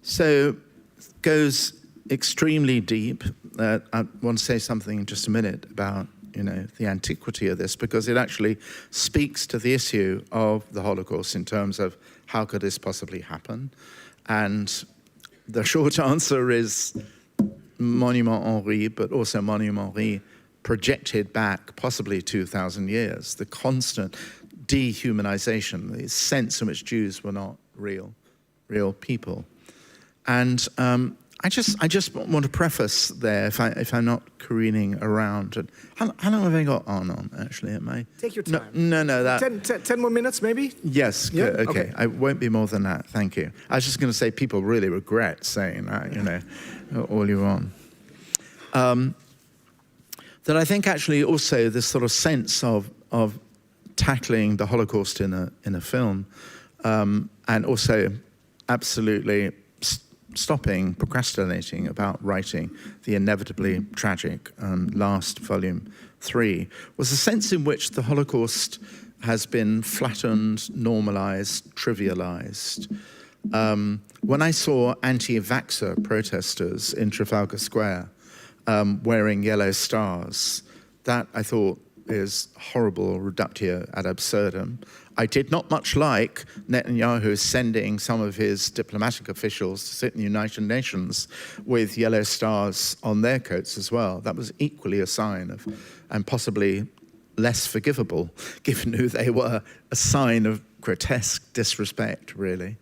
So it goes extremely deep. I want to say something in just a minute about the antiquity of this, because it actually speaks to the issue of the Holocaust in terms of how could this possibly happen. And the short answer is Monument Henri, but also Monument Henri projected back possibly 2,000 years, the constant dehumanization, the sense in which Jews were not real people. And I just want to preface there, if I'm not careening around. And how long have I got, Arnon, actually? Am I? Take your time. No, that... 10 more minutes, maybe? Yes, Yeah? good, okay. I won't be more than that, thank you. I was just going to say people really regret saying that, you know, all you want. That I think actually also this sort of sense of tackling the Holocaust in a film, and also absolutely stopping procrastinating about writing the inevitably tragic last volume 3, was a sense in which the Holocaust has been flattened, normalized, trivialized. When I saw anti-vaxxer protesters in Trafalgar Square wearing yellow stars, that I thought is horrible reductio ad absurdum. I did not much like Netanyahu sending some of his diplomatic officials to sit in the United Nations with yellow stars on their coats as well. That was equally a sign of, and possibly less forgivable, given who they were, a sign of grotesque disrespect, really.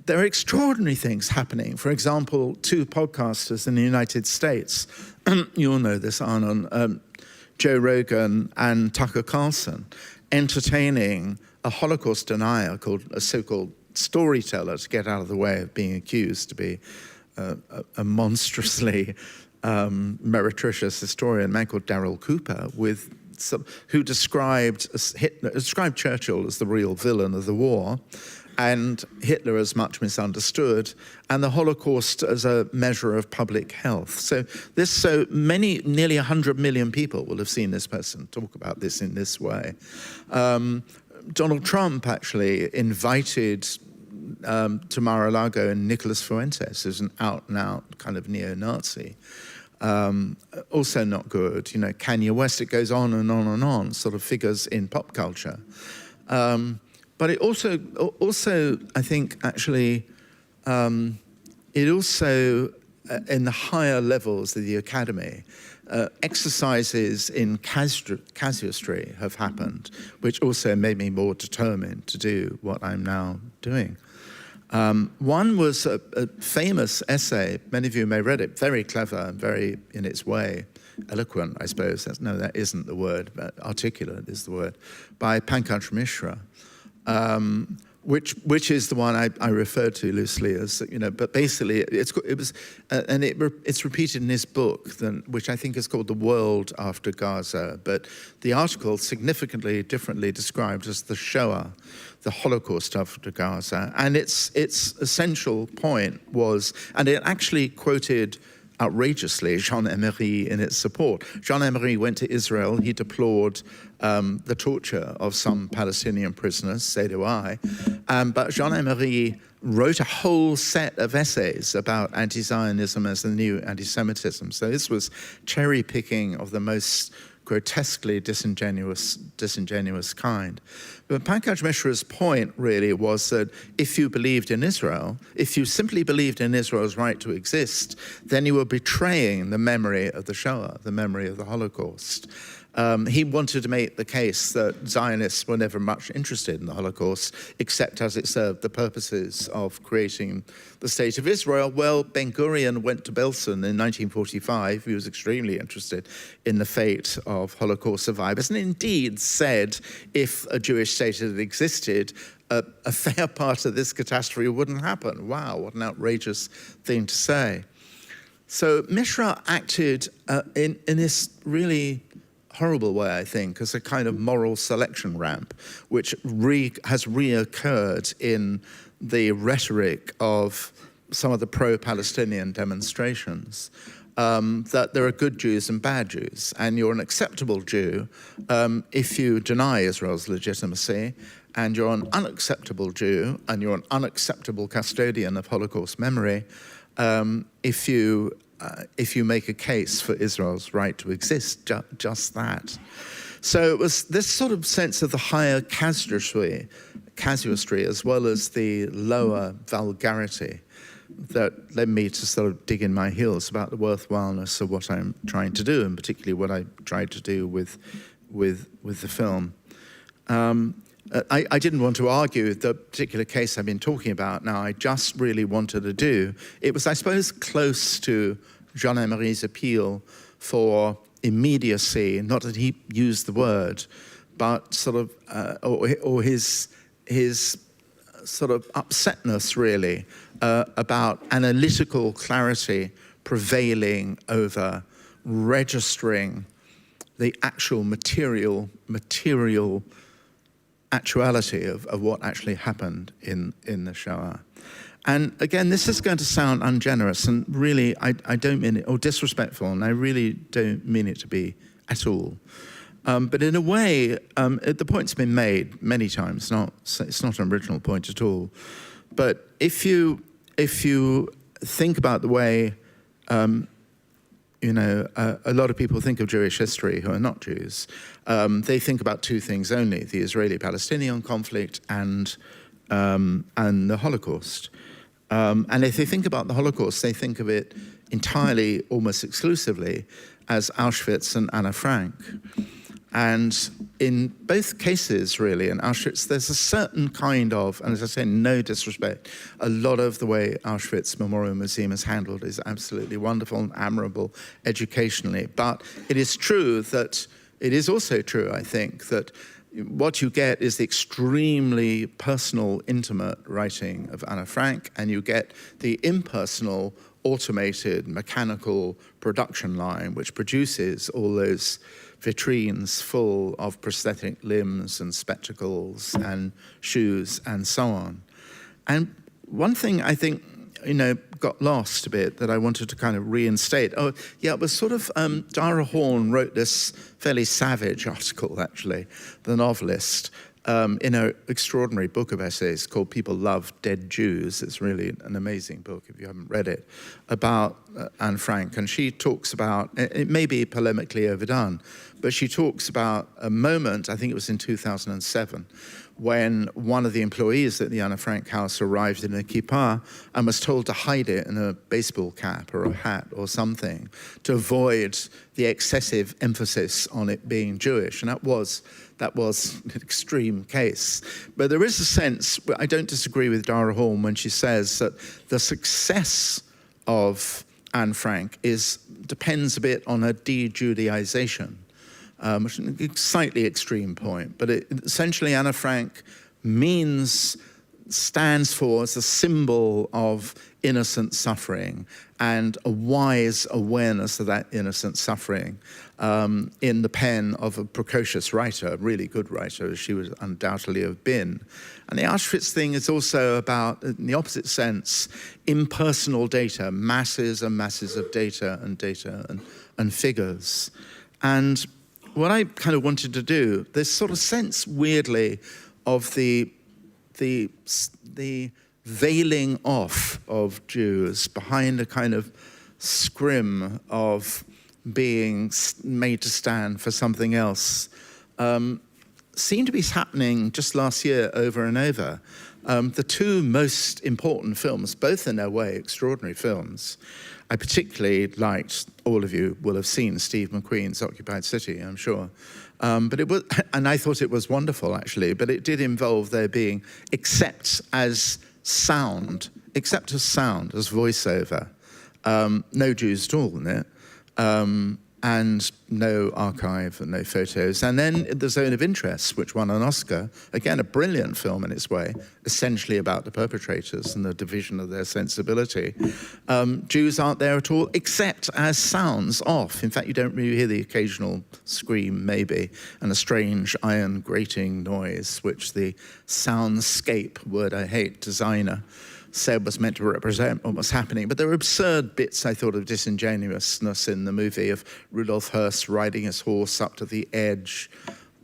There are extraordinary things happening. For example, 2 podcasters in the United States, you'll know this, Arnon, Joe Rogan and Tucker Carlson, entertaining a Holocaust denier called a so-called storyteller to get out of the way of being accused to be a monstrously meretricious historian, a man called Darryl Cooper, who described Churchill as the real villain of the war, and Hitler as much misunderstood, and the Holocaust as a measure of public health. So nearly 100 million people will have seen this person talk about this in this way. Donald Trump actually invited to Mar-a-Lago and Nicolas Fuentes, who's an out-and-out kind of neo-Nazi. Also not good. You know, Kanye West, it goes on and on and on, sort of figures in pop culture. But it also, I think, actually, it also, in the higher levels of the academy, exercises in casuistry have happened, which also made me more determined to do what I'm now doing. One was a famous essay, many of you may have read it, very clever and very, in its way, eloquent, I suppose. No, that isn't the word, but articulate is the word, by Pankaj Mishra. Which is the one I referred to loosely as, you know, but basically it's repeated in this book, which I think is called The World After Gaza, but the article significantly differently described as the Shoah, the Holocaust after Gaza, and its essential point was, and it actually quoted outrageously Jean Emery in its support. Jean Emery went to Israel. He deplored the torture of some Palestinian prisoners, so do I. But Jean Emery wrote a whole set of essays about anti-Zionism as the new anti-Semitism. So this was cherry-picking of the most grotesquely disingenuous kind. But Pankaj Mishra's point really was that if you believed in Israel, if you simply believed in Israel's right to exist, then you were betraying the memory of the Shoah, the memory of the Holocaust. He wanted to make the case that Zionists were never much interested in the Holocaust, except as it served the purposes of creating the State of Israel. Well, Ben-Gurion went to Belsen in 1945. He was extremely interested in the fate of Holocaust survivors, and indeed said if a Jewish state had existed, a fair part of this catastrophe wouldn't happen. Wow, what an outrageous thing to say. So Mishra acted in this really horrible way, I think, as a kind of moral selection ramp, which has reoccurred in the rhetoric of some of the pro-Palestinian demonstrations, that there are good Jews and bad Jews, and you're an acceptable Jew if you deny Israel's legitimacy, and you're an unacceptable Jew, and you're an unacceptable custodian of Holocaust memory if you make a case for Israel's right to exist, just that. So it was this sort of sense of the higher casuistry as well as the lower vulgarity that led me to sort of dig in my heels about the worthwhileness of what I'm trying to do, and particularly what I tried to do with the film. I didn't want to argue the particular case I've been talking about now. I just really wanted to do. It was, I suppose, close to Jean Emery's appeal for immediacy, not that he used the word, but sort of, or his sort of upsetness, really, about analytical clarity prevailing over registering the actual material actuality of what actually happened in the Shoah. And again, this is going to sound ungenerous, and really, I don't mean it, or disrespectful, and I really don't mean it to be at all. But in a way, the point's been made many times. It's not an original point at all. But if you think about the way, a lot of people think of Jewish history who are not Jews, they think about two things only: the Israeli-Palestinian conflict and the Holocaust. And if they think about the Holocaust, they think of it entirely, almost exclusively, as Auschwitz and Anne Frank. And in both cases, really, in Auschwitz, there's a certain kind of, and as I say, no disrespect, a lot of the way Auschwitz Memorial Museum is handled is absolutely wonderful and admirable educationally. But it is true that, it is also true, I think, that what you get is the extremely personal, intimate writing of Anne Frank, and you get the impersonal, automated, mechanical production line, which produces all those vitrines full of prosthetic limbs and spectacles and shoes and so on. And one thing I think, got lost a bit that I wanted to kind of reinstate. Oh, yeah, it was sort of, Dara Horn wrote this fairly savage article, actually, the novelist, in an extraordinary book of essays called People Love Dead Jews. It's really an amazing book if you haven't read it, about Anne Frank. And she talks about, it may be polemically overdone, but she talks about a moment, I think it was in 2007, when one of the employees at the Anne Frank house arrived in a kippah and was told to hide it in a baseball cap or a hat or something to avoid the excessive emphasis on it being Jewish. And that was an extreme case. But there is a sense, I don't disagree with Dara Horn when she says that the success of Anne Frank depends a bit on her de-Judaization. Which is a slightly extreme point, but essentially Anne Frank stands for as a symbol of innocent suffering and a wise awareness of that innocent suffering in the pen of a precocious writer, a really good writer, as she would undoubtedly have been. And the Auschwitz thing is also about, in the opposite sense, impersonal data, masses and masses of data and figures. And what I kind of wanted to do, this sort of sense, weirdly, of the veiling off of Jews behind a kind of scrim of being made to stand for something else, seemed to be happening just last year over and over. The two most important films, both in their way extraordinary films, I particularly liked, all of you will have seen Steve McQueen's Occupied City, I'm sure. But it was, and I thought it was wonderful, actually, but it did involve there being, except as sound, as voiceover, no Jews at all in it, and no archive and no photos. And then The Zone of Interest, which won an Oscar, again, a brilliant film in its way, essentially about the perpetrators and the division of their sensibility. Jews aren't there at all, except as sounds off. In fact, you don't really hear the occasional scream, maybe, and a strange iron grating noise, which the soundscape, word I hate, designer said was meant to represent what was happening. But there were absurd bits, I thought, of disingenuousness in the movie, of Rudolf Höss riding his horse up to the edge,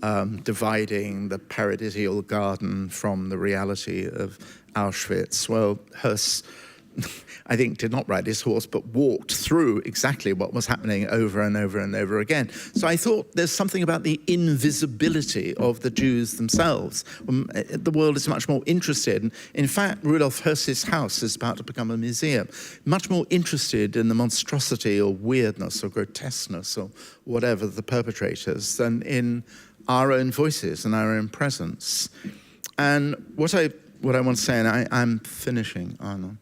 dividing the paradisial garden from the reality of Auschwitz. Well, Höss, I think, did not ride his horse, but walked through exactly what was happening over and over and over again. So I thought there's something about the invisibility of the Jews themselves. The world is much more interested. In fact, Rudolf Höss's house is about to become a museum, much more interested in the monstrosity or weirdness or grotesqueness or whatever the perpetrators than in our own voices and our own presence. And what I want to say, and I'm finishing, Arnon,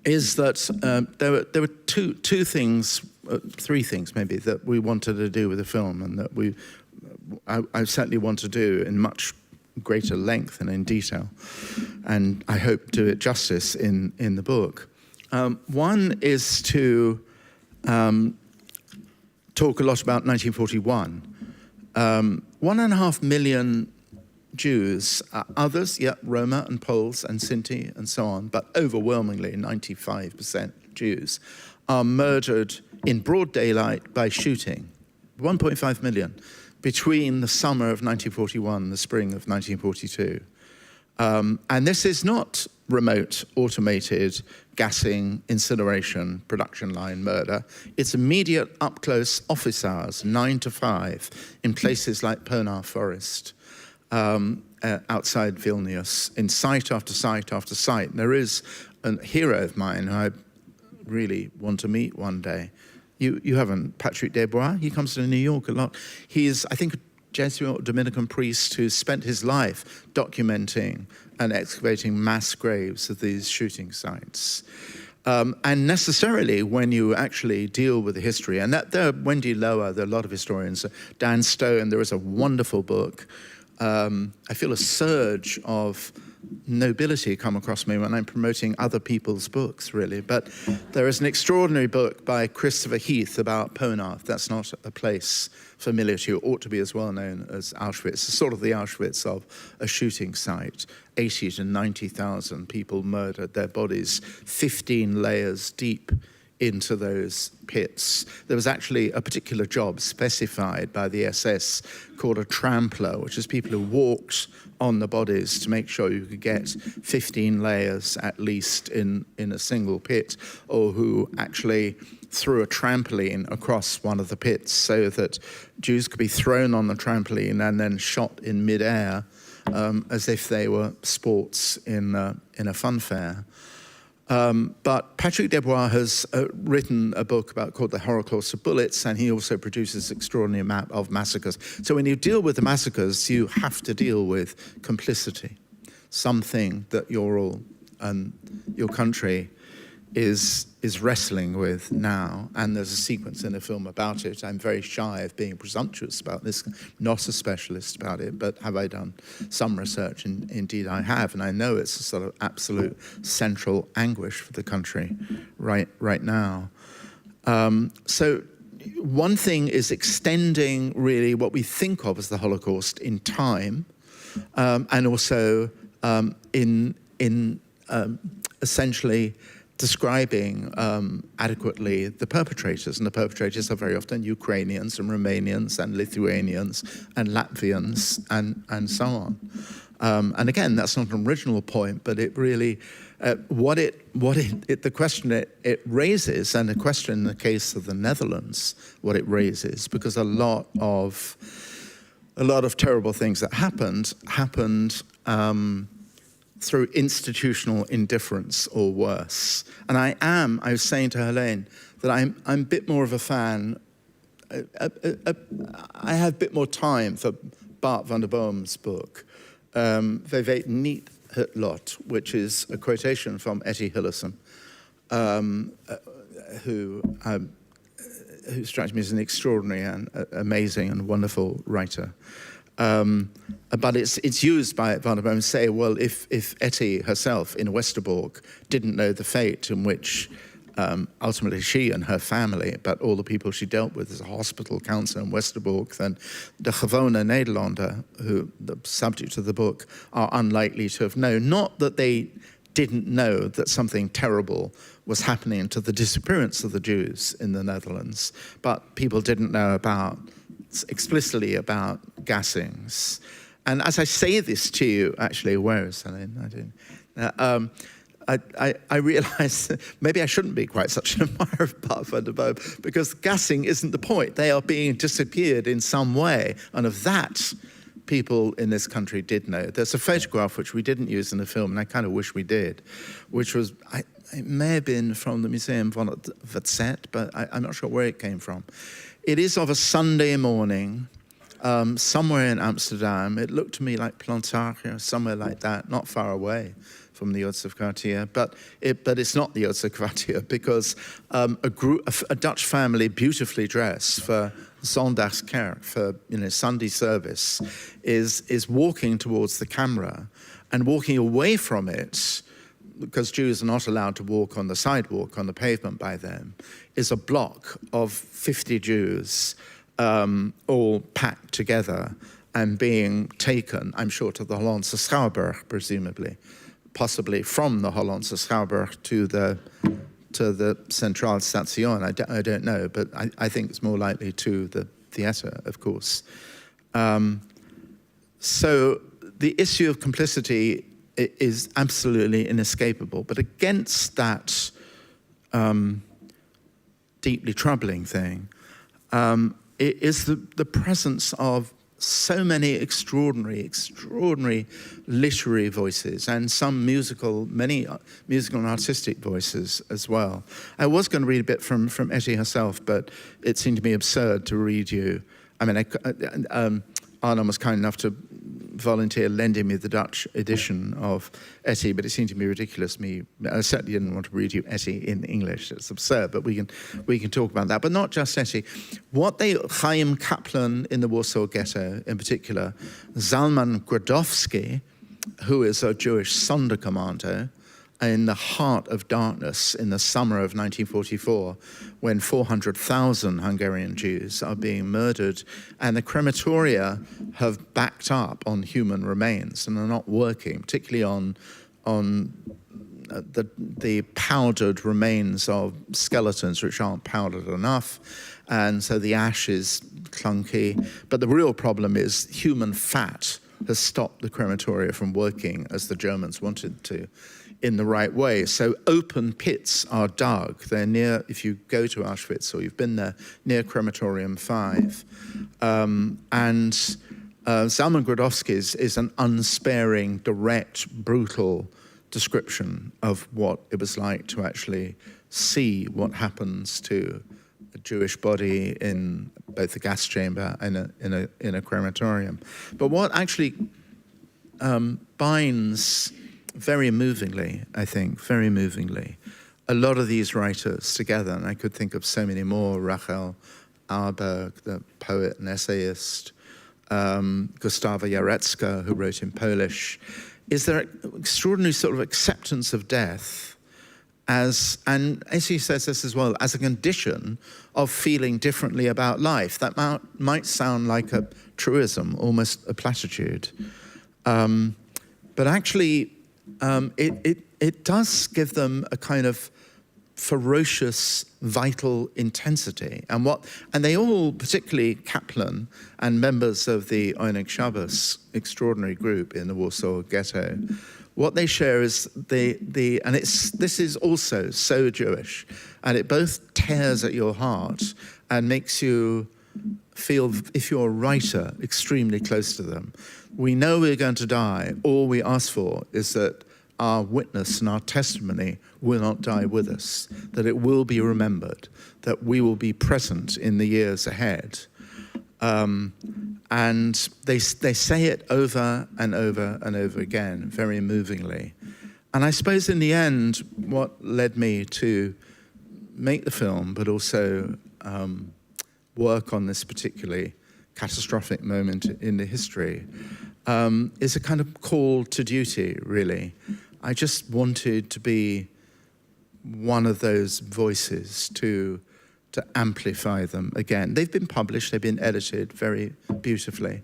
is that there were two things, three things maybe, that we wanted to do with the film, and that I certainly want to do in much greater length and in detail, and I hope do it justice in the book. One is to talk a lot about 1941. 1.5 million Jews, others, Roma and Poles and Sinti and so on, but overwhelmingly 95% Jews, are murdered in broad daylight by shooting. 1.5 million between the summer of 1941 and the spring of 1942. And this is not remote, automated, gassing, incineration, production line murder. It's immediate, up-close office hours, 9 to 5, in places like Ponar Forest, outside Vilnius, in site after site after site. And there is a hero of mine who I really want to meet one day. You haven't, Patrick Desbois? He comes to New York a lot. He's, I think, a Jesuit or Dominican priest who spent his life documenting and excavating mass graves of these shooting sites. And necessarily, when you actually deal with the history, and there are Wendy Lower, there are a lot of historians, Dan Stone, there is a wonderful book. I feel a surge of nobility come across me when I'm promoting other people's books, really. But there is an extraordinary book by Christopher Heath about Ponar. That's not a place familiar to you, ought to be as well known as Auschwitz. It's sort of the Auschwitz of a shooting site. 80 to 90,000 people murdered, their bodies 15 layers deep into those pits. There was actually a particular job specified by the SS called a trampler, which is people who walked on the bodies to make sure you could get 15 layers at least in a single pit, or who actually threw a trampoline across one of the pits so that Jews could be thrown on the trampoline and then shot in midair as if they were sports in a fun fair. But Patrick Desbois has written a book called The Holocaust of Bullets, and he also produces an extraordinary map of massacres. So when you deal with the massacres, you have to deal with complicity, something that you're all and your country is wrestling with now, and there's a sequence in the film about it. I'm very shy of being presumptuous about this, not a specialist about it, but have I done some research? And indeed I have, and I know it's a sort of absolute central anguish for the country right now. So one thing is extending really what we think of as the Holocaust in time, and also in essentially describing adequately the perpetrators, and the perpetrators are very often Ukrainians and Romanians and Lithuanians and Latvians and so on. And again, that's not an original point, but it really, the question it raises, and the question in the case of the Netherlands, what it raises, because a lot of terrible things that happened through institutional indifference or worse. And I was saying to Heleen that I'm a bit more of a fan, I have a bit more time for Bart van der Boom's book, We weten niet het lot, which is a quotation from Etty Hillesum, who strikes me as an extraordinary and amazing and wonderful writer. But it's used by Van der Boom to say, well, if Etty herself in Westerbork didn't know the fate in which ultimately she and her family, but all the people she dealt with as a hospital counselor in Westerbork, then the gewone Nederlander, who the subject of the book, are unlikely to have known. Not that they didn't know that something terrible was happening to the disappearance of the Jews in the Netherlands, but people didn't know explicitly about gassings. And as I say this to you, actually, where is Heleen? I realize that maybe I shouldn't be quite such an admirer of Bart van der Boom, because gassing isn't the point. They are being disappeared in some way, and of that, people in this country did know. There's a photograph which we didn't use in the film, and I kind of wish we did, which was, it may have been from the Museum van het Verzet, but I'm not sure where it came from. It is of a Sunday morning somewhere in Amsterdam. It looked to me like Plantage, somewhere like that, not far away from the Joodse Kwartier, but it's not the Joodse Kwartier because a Dutch family beautifully dressed for Zondagskerk, for Sunday service, is walking towards the camera and walking away from it, because Jews are not allowed to walk on the sidewalk, on the pavement by then, is a block of 50 Jews all packed together and being taken, I'm sure, to the Hollandse Schouwburg, presumably, possibly from the Hollandse Schouwburg to the Centraal Station. I don't know, but I think it's more likely to the theatre, of course. So the issue of complicity is absolutely inescapable. But against that deeply troubling thing, it is the presence of so many extraordinary literary voices and many musical and artistic voices as well. I was going to read a bit from Etty herself, but it seemed to me absurd to read you. I mean, Arnon was kind enough to volunteer lending me the Dutch edition of Etty, but it seemed to me ridiculous. I certainly didn't want to read you Etty in English. It's absurd, but we can talk about that. But not just Etty. Chaim Kaplan in the Warsaw Ghetto, in particular, Zalman Gradowski, who is a Jewish Sonderkommando, in the heart of darkness in the summer of 1944, when 400,000 Hungarian Jews are being murdered, and the crematoria have backed up on human remains and are not working, particularly on the powdered remains of skeletons which aren't powdered enough, and so the ash is clunky. But the real problem is human fat has stopped the crematoria from working as the Germans wanted to, in the right way. So open pits are dug. They're near, if you go to Auschwitz or you've been there, near Crematorium 5. And Zalman Gradowski's is an unsparing, direct, brutal description of what it was like to actually see what happens to a Jewish body in both the gas chamber and in a crematorium. But what actually binds very movingly, I think, very movingly, a lot of these writers together, and I could think of so many more, Rachel Auerberg, the poet and essayist, Gustawa Jarecka, who wrote in Polish, is their extraordinary sort of acceptance of death as, and as he says this as well, as a condition of feeling differently about life. That might sound like a truism, almost a platitude. But actually, it does give them a kind of ferocious, vital intensity. And they all, particularly Kaplan and members of the Einig Shabbos extraordinary group in the Warsaw Ghetto, what they share is this is also so Jewish, and it both tears at your heart and makes you feel, if you're a writer, extremely close to them. We know we're going to die. All we ask for is that our witness and our testimony will not die with us, that it will be remembered, that we will be present in the years ahead. And they say it over and over and over again, very movingly. And I suppose in the end, what led me to make the film, but also work on this particularly catastrophic moment in the history, is a kind of call to duty, really. I just wanted to be one of those voices to amplify them again. They've been published, they've been edited very beautifully.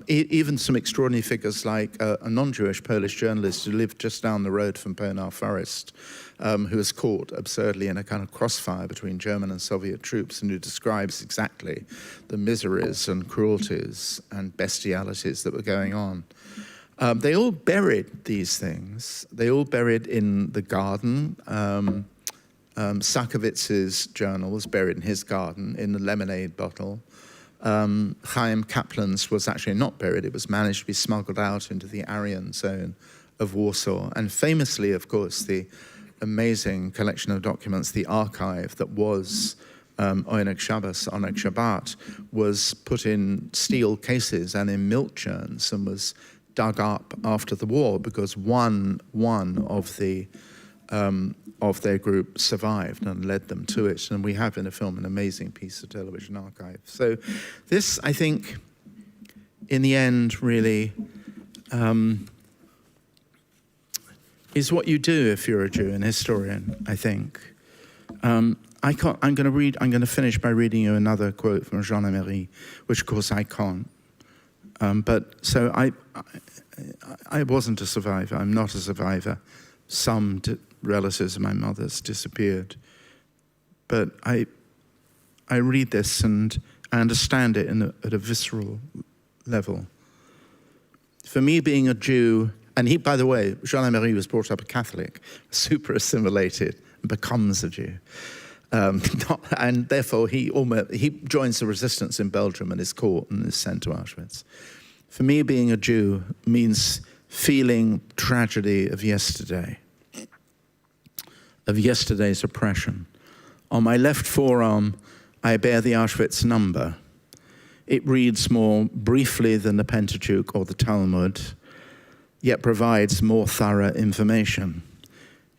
Even some extraordinary figures like a non-Jewish Polish journalist who lived just down the road from Ponar Forest, who was caught absurdly in a kind of crossfire between German and Soviet troops, and who describes exactly the miseries and cruelties and bestialities that were going on. They all buried these things. They all buried in the garden. Sakowitz's journal was buried in his garden in the lemonade bottle. Chaim Kaplan's was actually not buried. It was managed to be smuggled out into the Aryan zone of Warsaw. And famously, of course, the amazing collection of documents, the archive that was Oneg Shabbat, was put in steel cases and in milk churns and was dug up after the war because one of their group survived and led them to it. And we have in the film an amazing piece of television archive. So this, I think, in the end, really is what you do if you're a Jew and historian, I think. I'm going to finish by reading you another quote from Jean Emery, which of course I can't. So I wasn't a survivor. I'm not a survivor. Some relatives of my mother's disappeared. But I read this and I understand it at a visceral level. For me, being a Jew, and he, by the way, Jean Emery was brought up a Catholic, super assimilated, and becomes a Jew. And therefore, he joins the resistance in Belgium and is caught and is sent to Auschwitz. For me, being a Jew means feeling tragedy of yesterday, of yesterday's oppression. On my left forearm, I bear the Auschwitz number. It reads more briefly than the Pentateuch or the Talmud, yet provides more thorough information.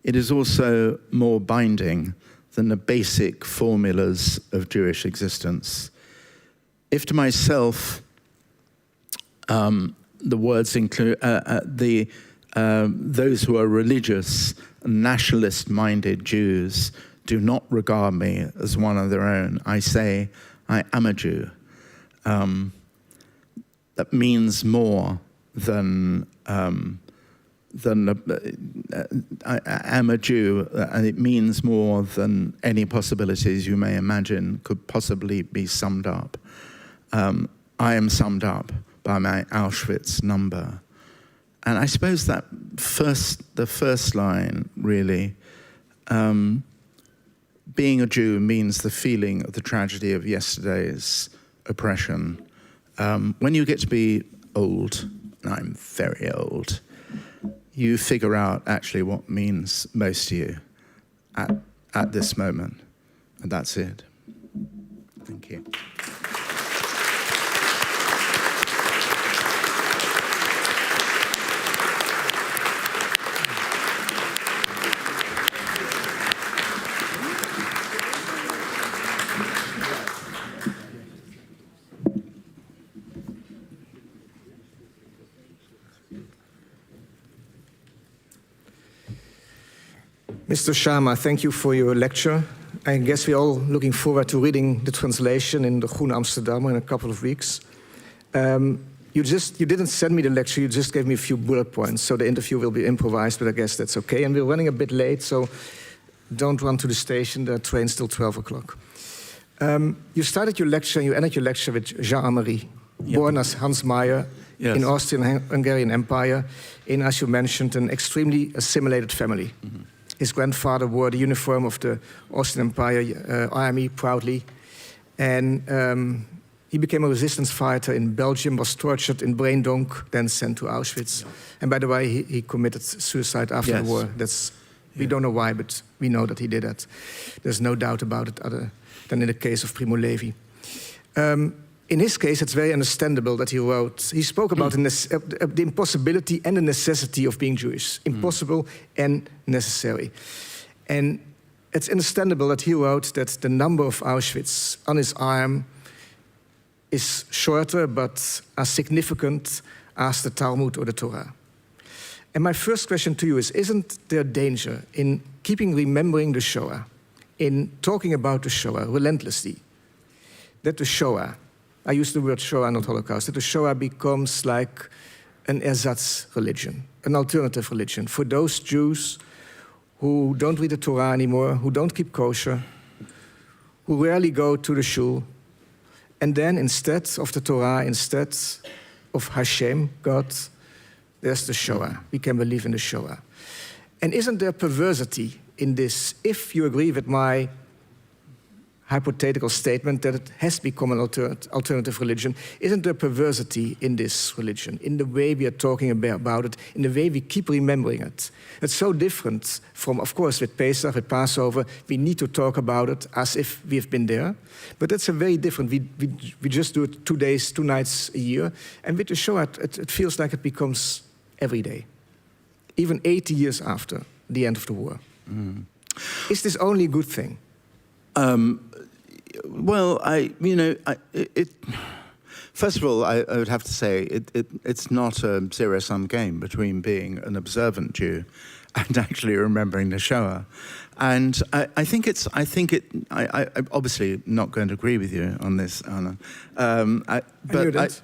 It is also more binding than the basic formulas of Jewish existence. If to myself, the words include those who are religious, nationalist-minded Jews do not regard me as one of their own, I say, I am a Jew. That means more than I am a Jew, and it means more than any possibilities you may imagine could possibly be summed up. I am summed up by my Auschwitz number. And I suppose that the first line, really, being a Jew means the feeling of the tragedy of yesterday's oppression. When you get to be old, and I'm very old, you figure out actually what means most to you at this moment. And that's it. Thank you. Mr. Schama, thank you for your lecture. I guess we're all looking forward to reading the translation in the Groene Amsterdammer in a couple of weeks. You didn't send me the lecture, you just gave me a few bullet points, so the interview will be improvised, but I guess that's okay. And we're running a bit late, so don't run to the station, the train's till 12 o'clock. You started your lecture and you ended your lecture with Jean-Marie, born as Hans Meyer in Austrian-Hungarian Empire, in, as you mentioned, an extremely assimilated family. Mm-hmm. His grandfather wore the uniform of the Austrian Empire army proudly. And he became a resistance fighter in Belgium, was tortured in Braindonk, then sent to Auschwitz. Yeah. And by the way, he committed suicide after the war. We don't know why, but we know that he did that. There's no doubt about it, other than in the case of Primo Levi. In his case, it's very understandable that he spoke about the impossibility and the necessity of being Jewish. Impossible and necessary. And it's understandable that he wrote that the number of Auschwitz on his arm is shorter, but as significant as the Talmud or the Torah. And my first question to you is, isn't there danger in remembering the Shoah, in talking about the Shoah relentlessly, that the Shoah, I use the word Shoah, not Holocaust, that the Shoah becomes like an ersatz religion, an alternative religion for those Jews who don't read the Torah anymore, who don't keep kosher, who rarely go to the shul, and then instead of the Torah, instead of Hashem, God, there's the Shoah. We can believe in the Shoah. And isn't there perversity in this, if you agree with my hypothetical statement that it has become an alternative religion, isn't there perversity in this religion, in the way we are talking about it, in the way we keep remembering it? It's so different from, of course, with Pesach, with Passover, we need to talk about it as if we have been there, but it's a very different, we just do it 2 days, 2 nights a year, and with the Shoah, it feels like it becomes every day, even 80 years after the end of the war. Mm. Is this only a good thing? Well, first of all, I would have to say it's not a zero-sum game between being an observant Jew and actually remembering the Shoah. And I'm obviously not going to agree with you on this, Arnon. But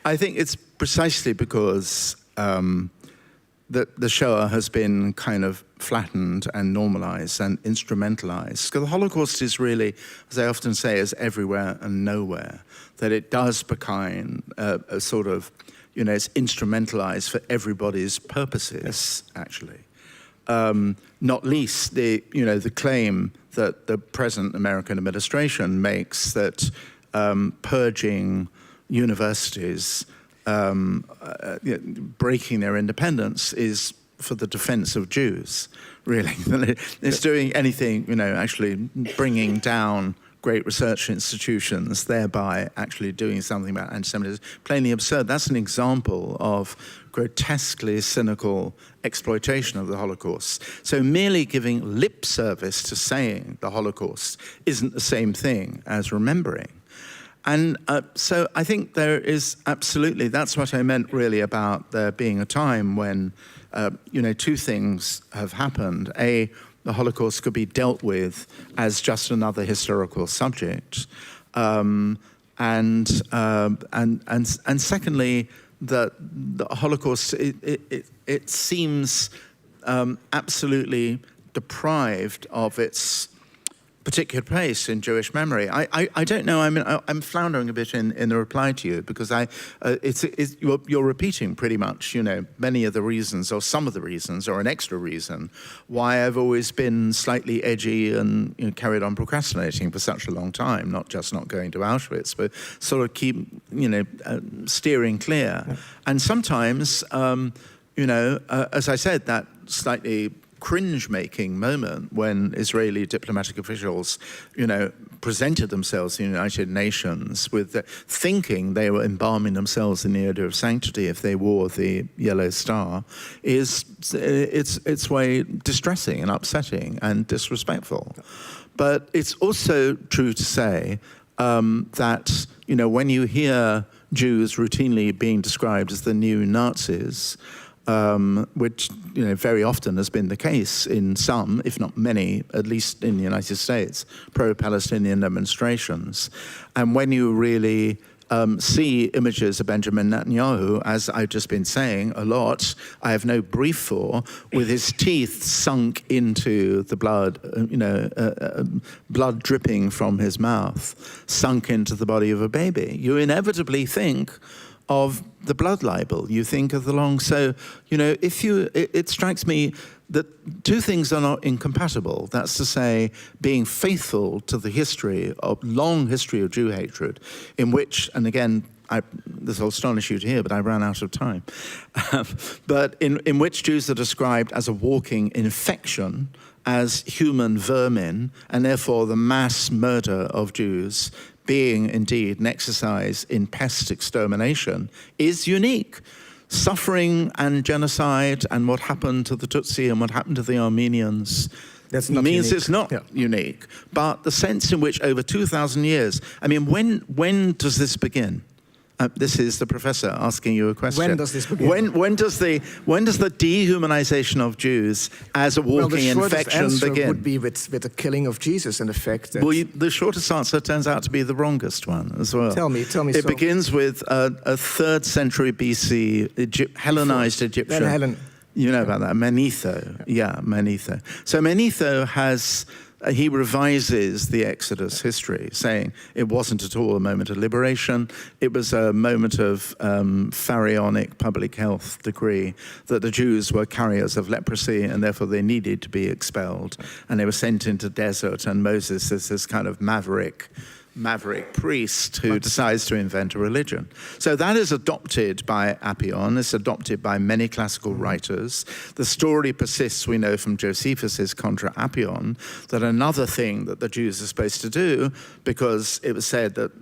I think it's precisely because the Shoah has been kind of flattened and normalized and instrumentalized. Because the Holocaust is really, as I often say, is everywhere and nowhere. That it does become a sort of, it's instrumentalized for everybody's purposes, actually. Not least the claim that the present American administration makes that purging universities, breaking their independence is for the defense of Jews, really. It's doing anything, actually bringing down great research institutions, thereby actually doing something about anti-Semitism. Plainly absurd. That's an example of grotesquely cynical exploitation of the Holocaust. So merely giving lip service to saying the Holocaust isn't the same thing as remembering. And so I think there is absolutely, that's what I meant really about there being a time when, two things have happened. A, the Holocaust could be dealt with as just another historical subject. And secondly, the Holocaust, it seems absolutely deprived of its particular place in Jewish memory. I don't know. I mean, I'm floundering a bit in the reply to you because you're repeating pretty much, many of the reasons or some of the reasons or an extra reason why I've always been slightly edgy and carried on procrastinating for such a long time, not just not going to Auschwitz, but sort of keep, steering clear. Yeah. And sometimes, as I said, that slightly cringe-making moment when Israeli diplomatic officials, presented themselves in the United Nations with thinking they were embalming themselves in the odor of sanctity if they wore the yellow star, it's way distressing and upsetting and disrespectful. But it's also true to say that, when you hear Jews routinely being described as the new Nazis, which very often has been the case in some, if not many, at least in the United States, pro-Palestinian demonstrations. And when you really see images of Benjamin Netanyahu, as I've just been saying a lot, I have no brief for, with his teeth sunk into the blood, blood dripping from his mouth, sunk into the body of a baby, you inevitably think of the blood libel, you think of the long. So, it strikes me that two things are not incompatible. That's to say, being faithful to the long history of Jew hatred, in which, and again, this will astonish you to hear, but I ran out of time, but in which Jews are described as a walking infection, as human vermin, and therefore the mass murder of Jews being indeed an exercise in pest extermination is unique. Suffering and genocide and what happened to the Tutsi and what happened to the Armenians means unique. It's not unique. But the sense in which over 2,000 years, I mean, when does this begin? This is the professor asking you a question. When does this begin? When does the dehumanization of Jews as a walking infection begin? Would be with the killing of Jesus and the fact that... Well, the shortest answer turns out to be the wrongest one as well. Tell me. It begins with a 3rd century BC Hellenized Egyptian. Helen. You know about that, Manetho. Yeah, Manetho. So Manetho has he revises the Exodus history, saying it wasn't at all a moment of liberation. It was a moment of pharaonic public health decree that the Jews were carriers of leprosy and therefore they needed to be expelled. And they were sent into desert, and Moses is this kind of maverick priest who decides to invent a religion. So that is adopted by Appian, it's adopted by many classical writers. The story persists, we know from Josephus's Contra Appian, that another thing that the Jews are supposed to do, because it was said that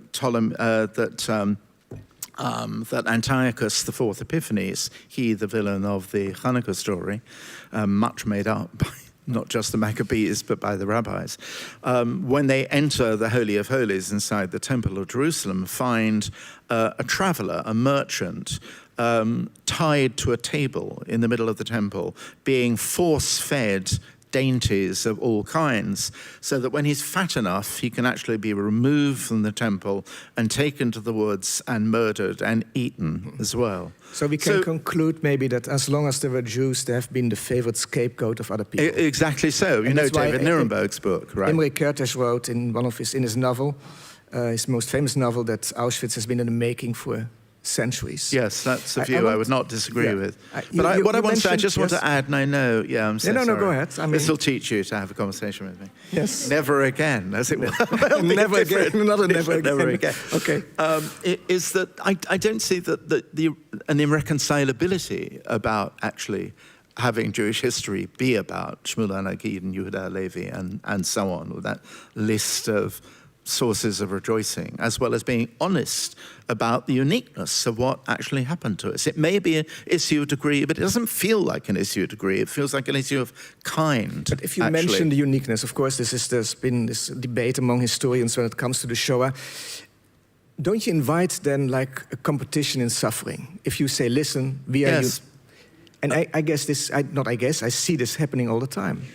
that Antiochus IV Epiphanes, he the villain of the Hanukkah story, much made up by not just the Maccabees, but by the rabbis, when they enter the Holy of Holies inside the Temple of Jerusalem, find a traveler, a merchant, tied to a table in the middle of the temple, being force-fed dainties of all kinds, so that when he's fat enough, he can actually be removed from the temple and taken to the woods and murdered and eaten as well. So we can conclude maybe that as long as there were Jews, they have been the favorite scapegoat of other people. Exactly so. You know David Nuremberg's book, right? Imre Kertész wrote in his novel, his most famous novel, that Auschwitz has been in the making for centuries. Yes, that's a view I would not disagree with. But what I want to say, I just want to add, and I know, I'm so sorry. No, go ahead. This will teach you to have a conversation with me. Yes. Never again, as it were. Never again. Never again. Okay. Is that I don't see that an irreconcilability about actually having Jewish history be about Shmuel Anagid and Yehuda Levi and so on, with that list of sources of rejoicing, as well as being honest about the uniqueness of what actually happened to us. It may be an issue of degree, but it doesn't feel like an issue of degree. It feels like an issue of kind. But if you mention the uniqueness, of course, there's been this debate among historians when it comes to the Shoah. Don't you invite then like a competition in suffering? If you say, listen, we are you. And I see this happening all the time.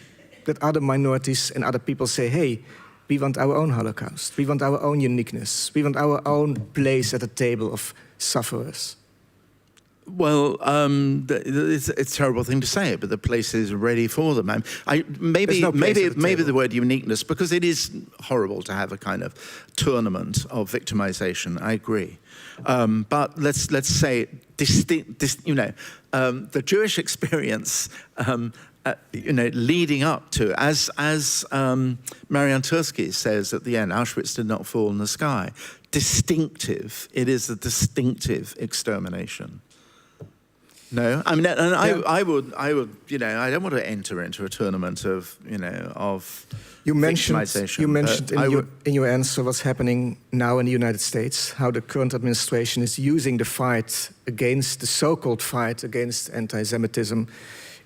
That other minorities and other people say, hey, we want our own Holocaust. We want our own uniqueness. We want our own place at the table of sufferers. Well, it's a terrible thing to say, but the place is ready for them. Maybe the word uniqueness, because it is horrible to have a kind of tournament of victimization. I agree, but let's say the Jewish experience. Leading up to, as Marian Turski says at the end, Auschwitz did not fall in the sky. Distinctive. It is a distinctive extermination. No, I mean, and I would, I don't want to enter into a tournament of, You mentioned victimization. In your answer what's happening now in the United States, how the current administration is using the fight against the so-called fight against anti-Semitism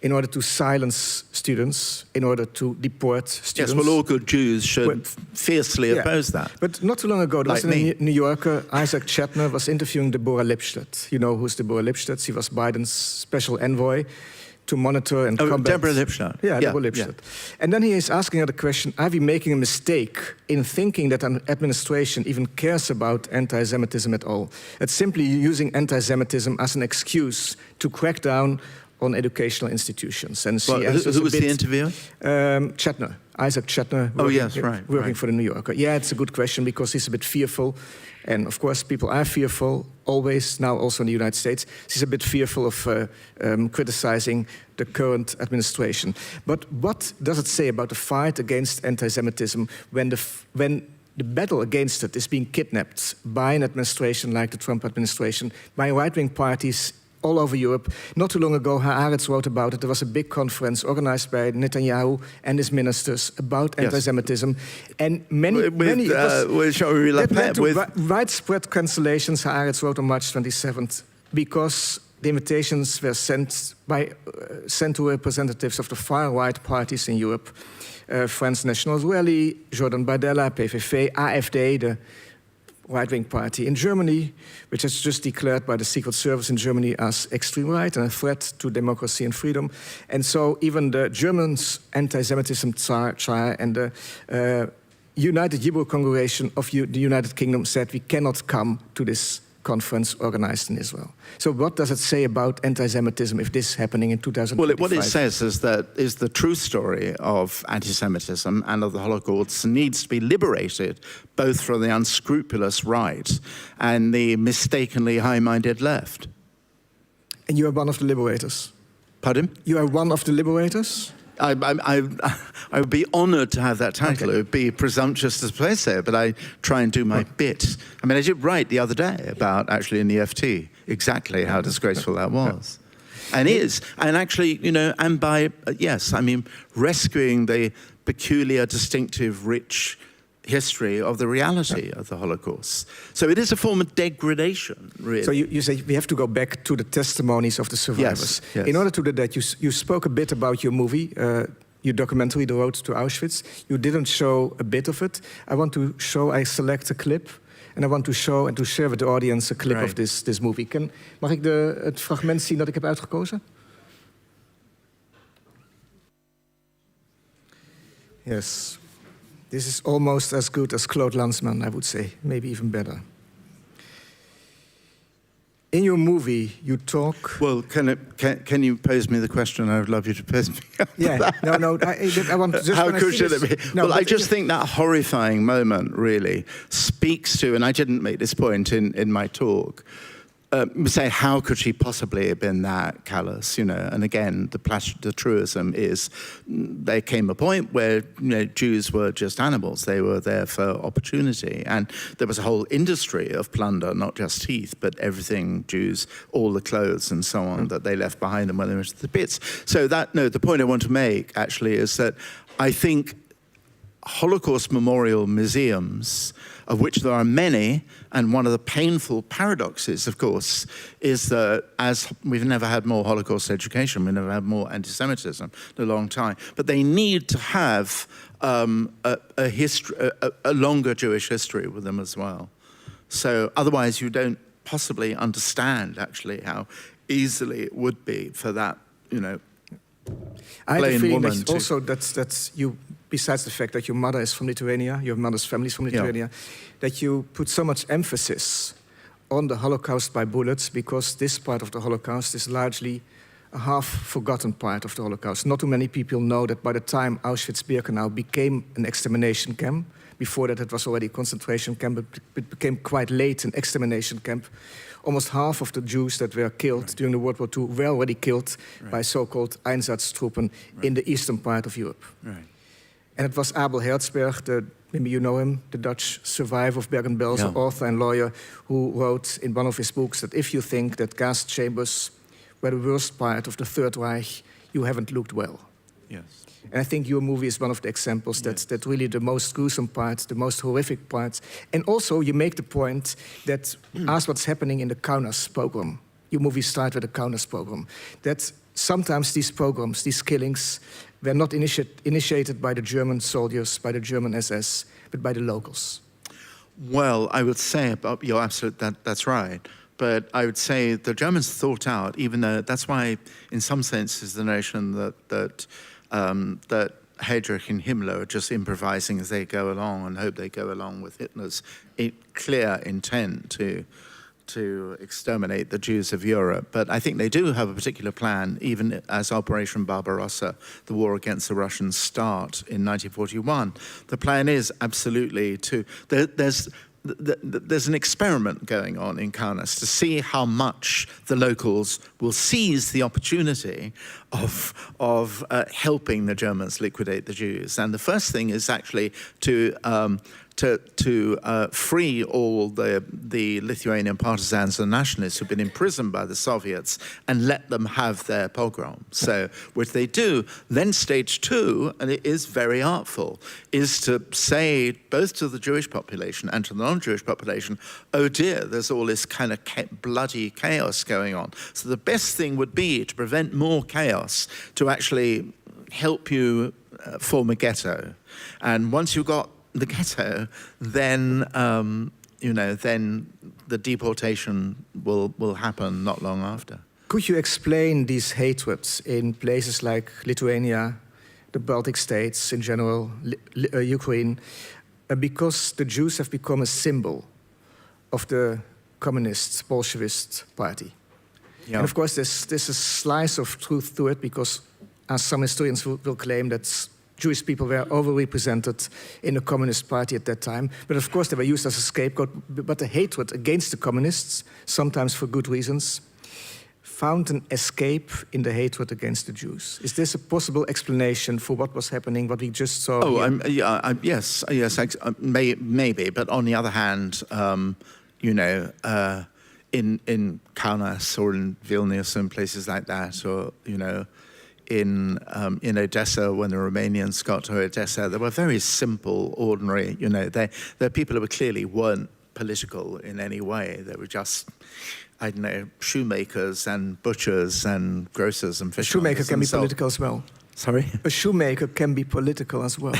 in order to silence students, in order to deport students. Yes, well, all good Jews should fiercely oppose that. But not too long ago, there was in the New Yorker, Isaac Chetner was interviewing Deborah Lipstadt. You know who's Deborah Lipstadt? She was Biden's special envoy to monitor and combat... Deborah Lipstadt. Yeah, Deborah Lipstadt. Yeah. And then he is asking her the question, are we making a mistake in thinking that an administration even cares about anti-Semitism at all? It's simply using anti-Semitism as an excuse to crack down on educational institutions. And who was the interviewer? Chetner, Isaac Chetner. Working for the New Yorker. Yeah, it's a good question because he's a bit fearful. And of course, people are fearful, always, now also in the United States. He's a bit fearful of criticizing the current administration. But what does it say about the fight against anti-Semitism when the battle against it is being kidnapped by an administration like the Trump administration, by right-wing parties all over Europe? Not too long ago, Haaretz wrote about it. There was a big conference organized by Netanyahu and his ministers about anti-Semitism, and many widespread cancellations. Haaretz wrote on March 27th because the invitations were sent to representatives of the far-right parties in Europe, Front National Rally, Jordan Bardella, PVV, AfD, the right-wing party in Germany, which is just declared by the Secret Service in Germany as extreme right and a threat to democracy and freedom. And so even the Germans' anti-Semitism Tsar and the United Hebrew Congregation of the United Kingdom said we cannot come to this conference organized in Israel. So what does it say about anti-Semitism if this is happening in 2025? Well, what it says is that the true story of anti-Semitism and of the Holocaust needs to be liberated both from the unscrupulous right and the mistakenly high-minded left. And you are one of the liberators? Pardon? You are one of the liberators? I would be honoured to have that title. Okay. It would be presumptuous to say so, but I try and do my bit. I mean, I did write the other day about, actually, in the FT, exactly how disgraceful that was. And is. And actually, you know, and by, yes, I mean, rescuing the peculiar, distinctive, rich history of the reality of the Holocaust. So it is a form of degradation, really. So you say we have to go back to the testimonies of the survivors. Yes. In order to do that, you spoke a bit about your movie, your documentary, The Road to Auschwitz. You didn't show a bit of it. I select a clip, and I want to show and to share with the audience a clip of this movie. Mag ik het fragment zien dat ik heb uitgekozen? Yes. This is almost as good as Claude Lanzmann, I would say, maybe even better. In your movie, you talk... Well, can you pose me the question? I would love you to pose me. Yeah, no, I want to just... How cool should it be? No, well, I just think that horrifying moment really speaks to, and I didn't make this point in my talk, say, how could she possibly have been that callous, you know? And again, the truism is there came a point where, you know, Jews were just animals. They were there for opportunity. And there was a whole industry of plunder, not just teeth, but everything Jews, all the clothes and so on that they left behind them when they went to the pits. So the point I want to make, actually, is that I think Holocaust memorial museums, of which there are many, and one of the painful paradoxes, of course, is that as we've never had more Holocaust education, we've never had more anti-Semitism in a long time, but they need to have a longer Jewish history with them as well. So otherwise you don't possibly understand, actually, how easily it would be for that, you know, I have a feeling woman that also that's you, besides the fact that your mother is from Lithuania, your mother's family is from Lithuania, that you put so much emphasis on the Holocaust by bullets, because this part of the Holocaust is largely a half-forgotten part of the Holocaust. Not too many people know that by the time Auschwitz-Birkenau became an extermination camp, before that it was already a concentration camp, but it became quite late an extermination camp. Almost half of the Jews that were killed during the World War II were already killed by so-called Einsatztruppen in the eastern part of Europe. And it was Abel Herzberg, maybe you know him, the Dutch survivor of Bergen-Belsen, author and lawyer, who wrote in one of his books that if you think that gas chambers were the worst part of the Third Reich, you haven't looked well. Yes. And I think your movie is one of the examples that really the most gruesome parts, the most horrific parts. And also you make the point that as what's happening in the Kaunas pogrom, your movie starts with the Kaunas pogrom, that sometimes these pogroms, these killings, were not initiated by the German soldiers, by the German SS, but by the locals. Well, I would say, you're absolute, that's right. But I would say the Germans thought out, even though that's why, in some senses, the notion that Heydrich and Himmler are just improvising as they go along and hope they go along with Hitler's clear intent to exterminate the Jews of Europe. But I think they do have a particular plan, even as Operation Barbarossa, the war against the Russians, start in 1941. The plan is absolutely there's an experiment going on in Kaunas to see how much the locals will seize the opportunity of helping the Germans liquidate the Jews. And the first thing is actually to free all the Lithuanian partisans and nationalists who've been imprisoned by the Soviets and let them have their pogrom. So, which they do. Then stage two, and it is very artful, is to say both to the Jewish population and to the non-Jewish population, oh dear, there's all this kind of bloody chaos going on. So the best thing would be to prevent more chaos, to actually help you form a ghetto. And once you've got the ghetto, then then the deportation will happen not long after. Could you explain these hatreds in places like Lithuania, the Baltic states in general, Ukraine, because the Jews have become a symbol of the communist, Bolshevist party. Yeah. And of course, there's a slice of truth to it, because as some historians will claim that Jewish people were overrepresented in the Communist Party at that time. But of course, they were used as a scapegoat. But the hatred against the communists, sometimes for good reasons, found an escape in the hatred against the Jews. Is this a possible explanation for what was happening, what we just saw? Oh, yes, maybe. But on the other hand, in Kaunas or in Vilnius and places like that, or in Odessa, when the Romanians got to Odessa, they were very simple, ordinary. They're people who clearly weren't political in any way. They were just, I don't know, shoemakers and butchers and grocers and fishmongers. A shoemaker can be political as well. Sorry? A shoemaker can be political as well.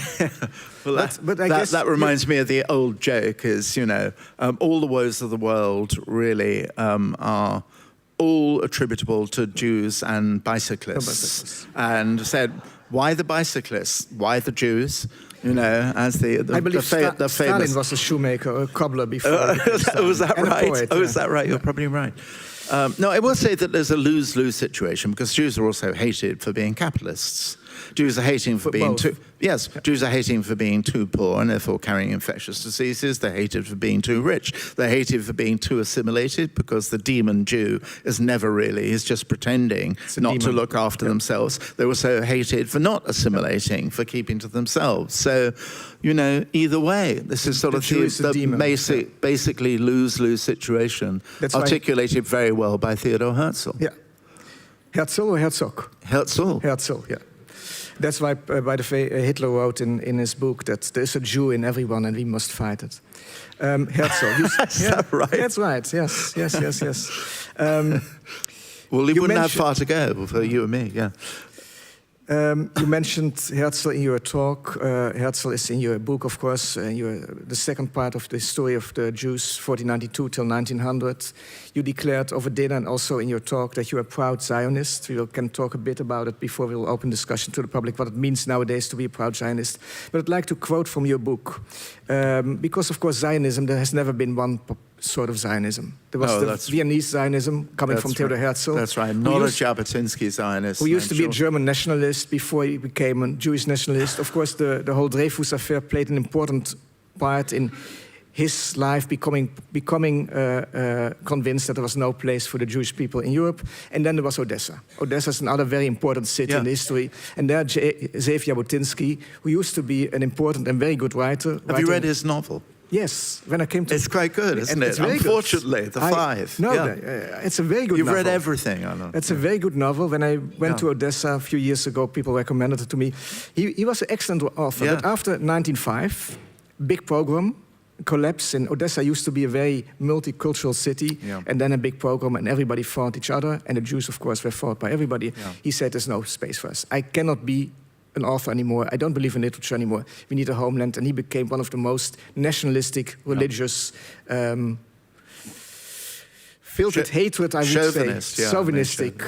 Well, but I guess that reminds me of the old joke, is, all the woes of the world really are all attributable to Jews and bicyclists. And said, why the bicyclists? Why the Jews? As the I believe famous... Stalin was a shoemaker, or a cobbler before. Was that right? Poet, is that right? You're probably right. No, I will say that there's a lose-lose situation, because Jews are also hated for being capitalists. Jews are hating for being too... Yes, Jews are hating for being too poor and therefore carrying infectious diseases. They're hated for being too rich. They're hated for being too assimilated, because the demon Jew is never really, he's just pretending not to look after themselves. They're also hated for not assimilating, for keeping to themselves. So, either way, this is sort of the basically lose-lose situation. That's articulated very well by Theodor Herzl. Yeah. Herzl or Herzog? Herzl. Herzl, yeah. That's why, by the way, Hitler wrote in his book that there's a Jew in everyone and we must fight it. Herzl. Is that right? That's right, yes. Well, he wouldn't have far to go for you and me, yeah. You mentioned Herzl in your talk. Herzl is in your book, of course. The second part of the story of the Jews, 1492 till 1900. You declared over dinner and also in your talk that you're a proud Zionist. We can talk a bit about it before we'll open discussion to the public, what it means nowadays to be a proud Zionist. But I'd like to quote from your book. Because, of course, Zionism, there has never been one sort of Zionism. There was the Viennese Zionism coming from Theodor Herzl. That's right, not a Jabotinsky Zionist. Who used to be a German nationalist before he became a Jewish nationalist. Of course, the whole Dreyfus affair played an important part in his life, becoming convinced that there was no place for the Jewish people in Europe. And then there was Odessa. Odessa is another very important city in history. And there, Zeev Jabotinsky, who used to be an important and very good writer. Have you read his novel? Yes, when I came to... It's quite good, isn't it? Unfortunately, The Five. No, it's a very good novel. You've read everything, I know. It's a very good novel. When I went to Odessa a few years ago, people recommended it to me. He was an excellent author, but after 1905, big pogrom, collapse in Odessa used to be a very multicultural city, and then a big pogrom, and everybody fought each other, and the Jews, of course, were fought by everybody. He said, there's no space for us. I cannot be an author anymore. I don't believe in literature anymore. We need a homeland. And he became one of the most nationalistic, religious, filled with hatred, I would say. Chauvinistic,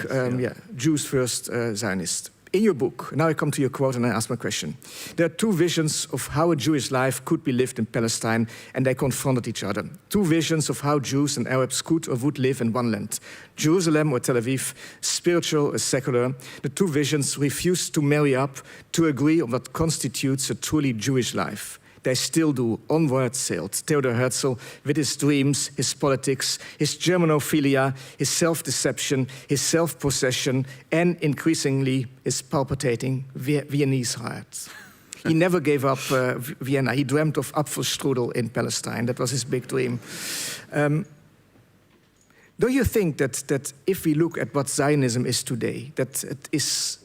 Jews first Zionist. In your book, now I come to your quote and I ask my question. There are two visions of how a Jewish life could be lived in Palestine, and they confronted each other. Two visions of how Jews and Arabs could or would live in one land. Jerusalem or Tel Aviv, spiritual or secular. The two visions refused to marry up to agree on what constitutes a truly Jewish life. They still do. Onward sailed Theodor Herzl with his dreams, his politics, his Germanophilia, his self-deception, his self-possession, and increasingly his palpitating Viennese heart. He never gave up Vienna. He dreamt of Apfelstrudel in Palestine. That was his big dream. Don't you think that if we look at what Zionism is today, that it is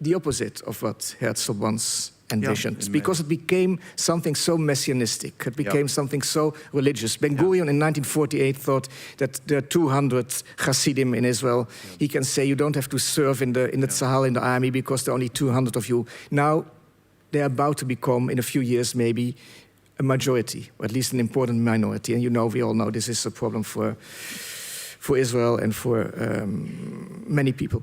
the opposite of what Herzl once envisioned, because it became something so messianistic. It became something so religious. Ben-Gurion in 1948 thought that there are 200 Hasidim in Israel. He can say you don't have to serve in the Tzahal, in the army, because there are only 200 of you. Now they're about to become, in a few years maybe, a majority, or at least an important minority. And we all know this is a problem for Israel and for many people.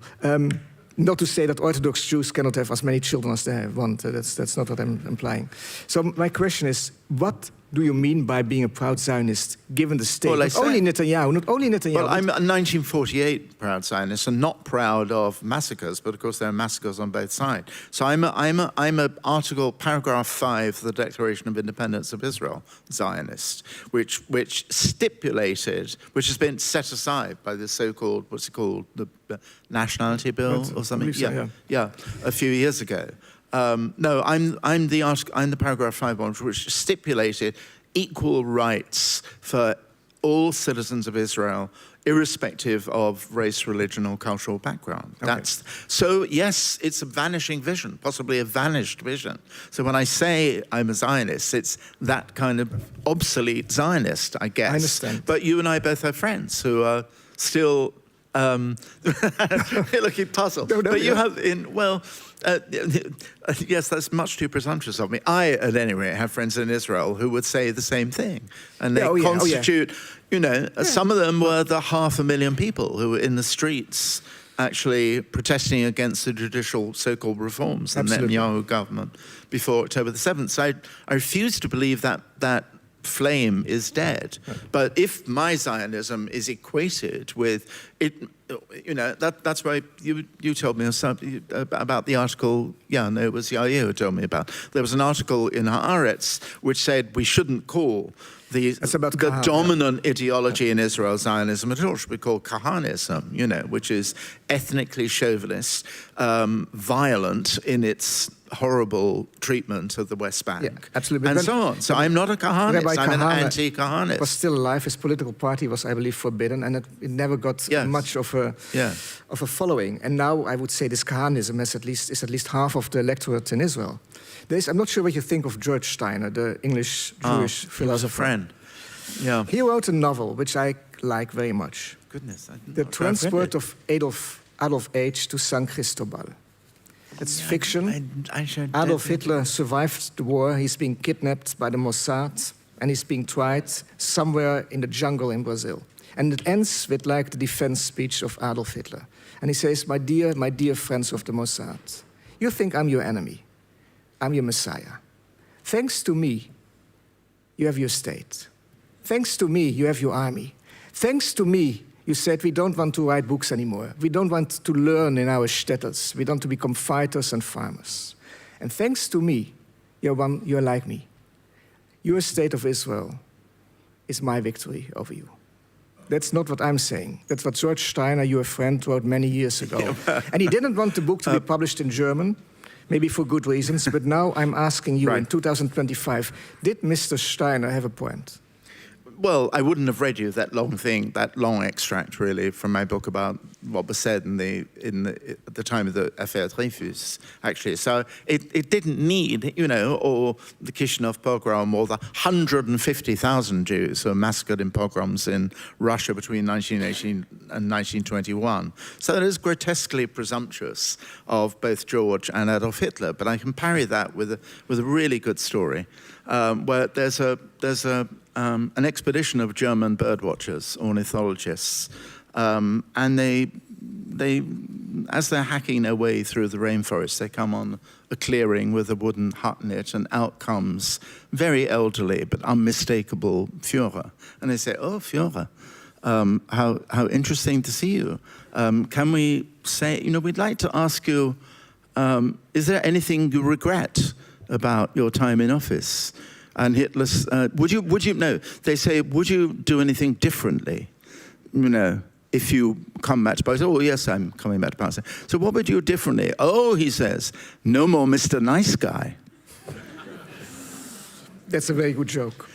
Not to say that Orthodox Jews cannot have as many children as they want. That's not what I'm implying. So my question is, what do you mean by being a proud Zionist, given the state? Well, Not only Netanyahu. Well, I'm a 1948 proud Zionist and not proud of massacres, but of course there are massacres on both sides. So I'm a article, paragraph 5 of the Declaration of Independence of Israel Zionist, which stipulated, which has been set aside by the so-called, what's it called, the Nationality Bill or something? Yeah, a few years ago. No, I'm the paragraph 5 one, which stipulated equal rights for all citizens of Israel, irrespective of race, religion, or cultural background. Okay. So yes, it's a vanishing vision, possibly a vanished vision. So when I say I'm a Zionist, it's that kind of obsolete Zionist, I guess. I understand. But you and I both have friends who are still you're looking puzzled. No, but you have yes, that's much too presumptuous of me. I, at any rate, have friends in Israel who would say the same thing. And they constitute, some of them were the 500,000 people who were in the streets actually protesting against the judicial so-called reforms in the Netanyahu government before October the 7th. So I refuse to believe that flame is dead. But if my Zionism is equated with it, that's why you told me about the article. Yeah, no, it was Yair who told me about. There was an article in Haaretz which said we shouldn't call the dominant ideology in Israel Zionism at all. It should be called Kahanism, which is ethnically chauvinist, violent in its horrible treatment of the West Bank. Yeah, absolutely. And so on. So I'm not a Kahanist, I'm an anti-Kahanist. Was still alive. His political party was, I believe, forbidden, and it never got much of a following. And now I would say this Kahanism is at least half of the electorate in Israel. I'm not sure what you think of George Steiner, the English Jewish philosopher. Friend. Yeah. He wrote a novel which I like very much. Goodness. The Transport of Adolf H. to San Cristobal. It's fiction. Adolf Hitler survived the war. He's being kidnapped by the Mossad, and he's being tried somewhere in the jungle in Brazil. And it ends with like the defense speech of Adolf Hitler. And he says, my dear friends of the Mossad, you think I'm your enemy. I'm your Messiah. Thanks to me, you have your state. Thanks to me, you have your army. Thanks to me, you said we don't want to write books anymore. We don't want to learn in our shtetls. We want to become fighters and farmers. And thanks to me, you're like me. Your state of Israel is my victory over you. That's not what I'm saying. That's what George Steiner, your friend, wrote many years ago. And he didn't want the book to be published in German, maybe for good reasons, but now I'm asking you in 2025, did Mr. Steiner have a point? Well, I wouldn't have read you that long extract, really, from my book about what was said at the time of the Affaire Dreyfus, actually. So it didn't need, or the Kishinev pogrom, or the 150,000 Jews who were massacred in pogroms in Russia between 1918 and 1921. So that is grotesquely presumptuous of both George and Adolf Hitler. But I can parry that with a really good story, where there's an expedition of German birdwatchers, ornithologists, and they, as they're hacking their way through the rainforest, they come on a clearing with a wooden hut in it, and out comes very elderly but unmistakable Führer. And they say, "Oh, Führer, how interesting to see you. Can we say, we'd like to ask you, is there anything you regret about your time in office?" And Hitler's, they say, would you do anything differently, if you come back to power? Oh, yes, I'm coming back to power. So what would you do differently? Oh, he says, no more Mr. Nice Guy. That's a very good joke.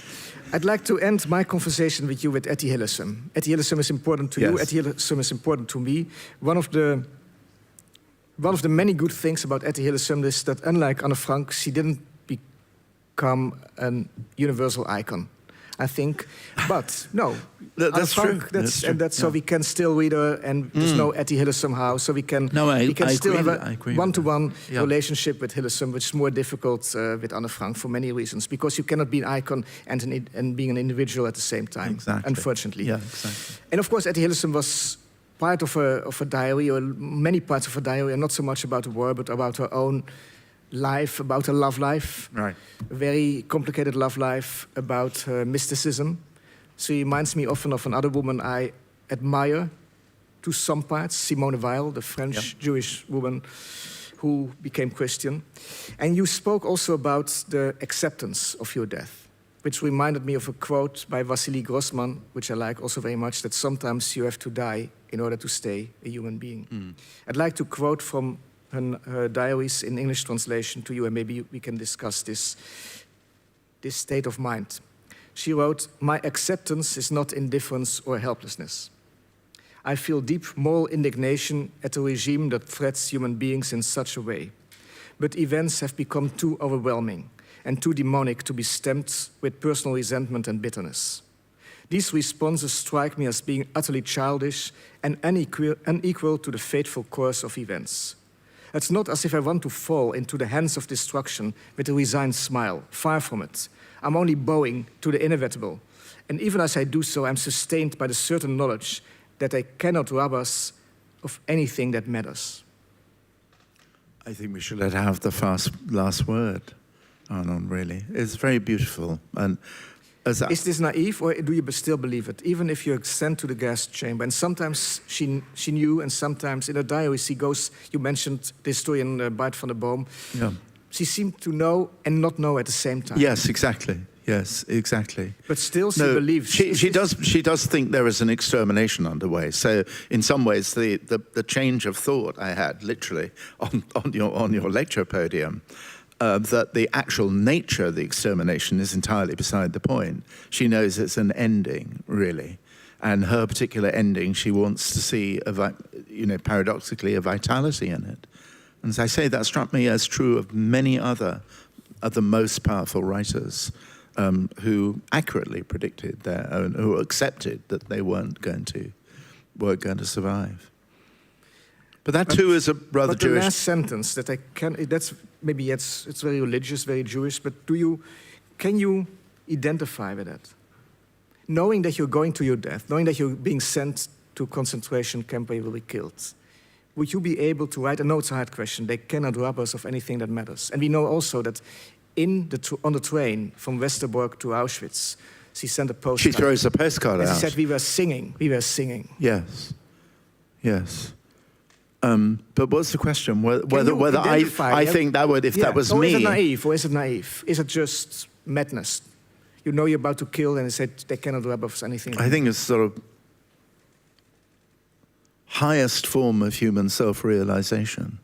I'd like to end my conversation with you with Etty Hillesum. Etty Hillesum is important to you. Etty Hillesum is important to me. One of the many good things about Etty Hillesum is that, unlike Anne Frank, she didn't become a universal icon, I think. But no, that's true. That's so we can still read her, and there's no Etty Hillesum house, so we can still have a one-to-one relationship with Hillesum, which is more difficult with Anne Frank for many reasons, because you cannot be an icon and being an individual at the same time, unfortunately. Yeah, exactly. And of course, Etty Hillesum was part of a diary, or many parts of a diary, and not so much about the war, but about her own life, about her love life. Right. A very complicated love life about mysticism. She reminds me often of another woman I admire to some parts, Simone Weil, the French Jewish woman who became Christian. And you spoke also about the acceptance of your death, which reminded me of a quote by Wassily Grossman, which I like also very much, that sometimes you have to die in order to stay a human being. I'd like to quote from her diaries in English translation to you, and maybe we can discuss this state of mind. She wrote, "My acceptance is not indifference or helplessness. I feel deep moral indignation at a regime that threats human beings in such a way. But events have become too overwhelming and too demonic to be stemmed with personal resentment and bitterness. These responses strike me as being utterly childish and unequal to the fateful course of events. It's not as if I want to fall into the hands of destruction with a resigned smile. Far from it. I'm only bowing to the inevitable. And even as I do so, I'm sustained by the certain knowledge that they cannot rob us of anything that matters." I think we should let her have the last word, Arnon, really. It's very beautiful. And is this naive, or do you still believe it, even if you're sent to the gas chamber? And sometimes she knew, and sometimes in her diary she goes, you mentioned the story in Bart van der Boom. Yeah. She seemed to know and not know at the same time. Yes, exactly. Yes, exactly. But still she believes. She does think there is an extermination underway. So in some ways, the change of thought I had literally on your lecture podium, that the actual nature of the extermination is entirely beside the point. She knows it's an ending, really. And her particular ending, she wants to see, paradoxically, a vitality in it. And as I say, that struck me as true of many other of the most powerful writers who accurately predicted their own, who accepted that they weren't going to survive. But that too is a rather Jewish. But Jewish. the last sentence that I can, it's very religious, very Jewish. But can you identify with that? Knowing that you're going to your death, knowing that you're being sent to a concentration camp where you will be killed, would you be able to write? I know it's a hard question. They cannot rob us of anything that matters. And we know also that on the train from Westerbork to Auschwitz, she sent a postcard. She throws a postcard out. And she said, we were singing. Yes. Yes. But what's the question? Whether I think that would, if that was me. Is it naive, or is it naive? Is it just madness? You know you're about to kill, and they said they cannot rob us anything. I think it's sort of highest form of human self-realization.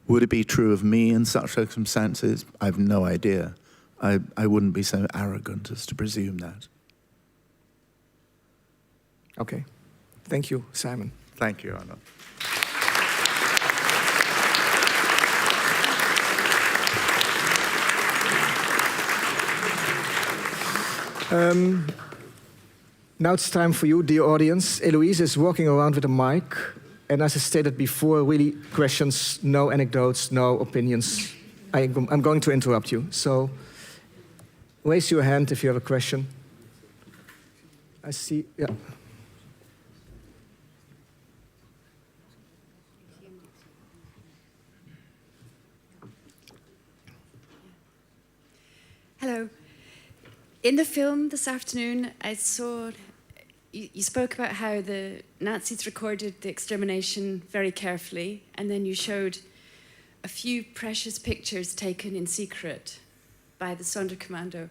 Would it be true of me in such circumstances? I have no idea. I wouldn't be so arrogant as to presume that. Okay. Thank you, Simon. Thank you, Arnon. Now it's time for you, dear audience. Eloise is walking around with a mic. And as I stated before, really questions, no anecdotes, no opinions. I'm going to interrupt you. So raise your hand if you have a question. I see, yeah. Hello. In the film this afternoon, I saw you spoke about how the Nazis recorded the extermination very carefully, and then you showed a few precious pictures taken in secret by the Sonderkommando.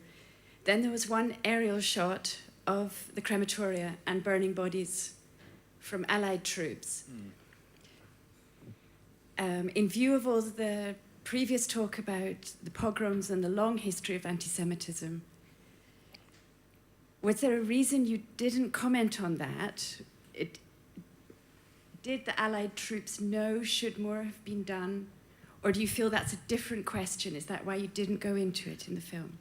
Then there was one aerial shot of the crematoria and burning bodies from Allied troops. In view of all the previous talk about the pogroms and the long history of anti-Semitism, was there a reason you didn't comment on that? Did the Allied troops know should more have been done? Or do you feel that's a different question? Is that why you didn't go into it in the film?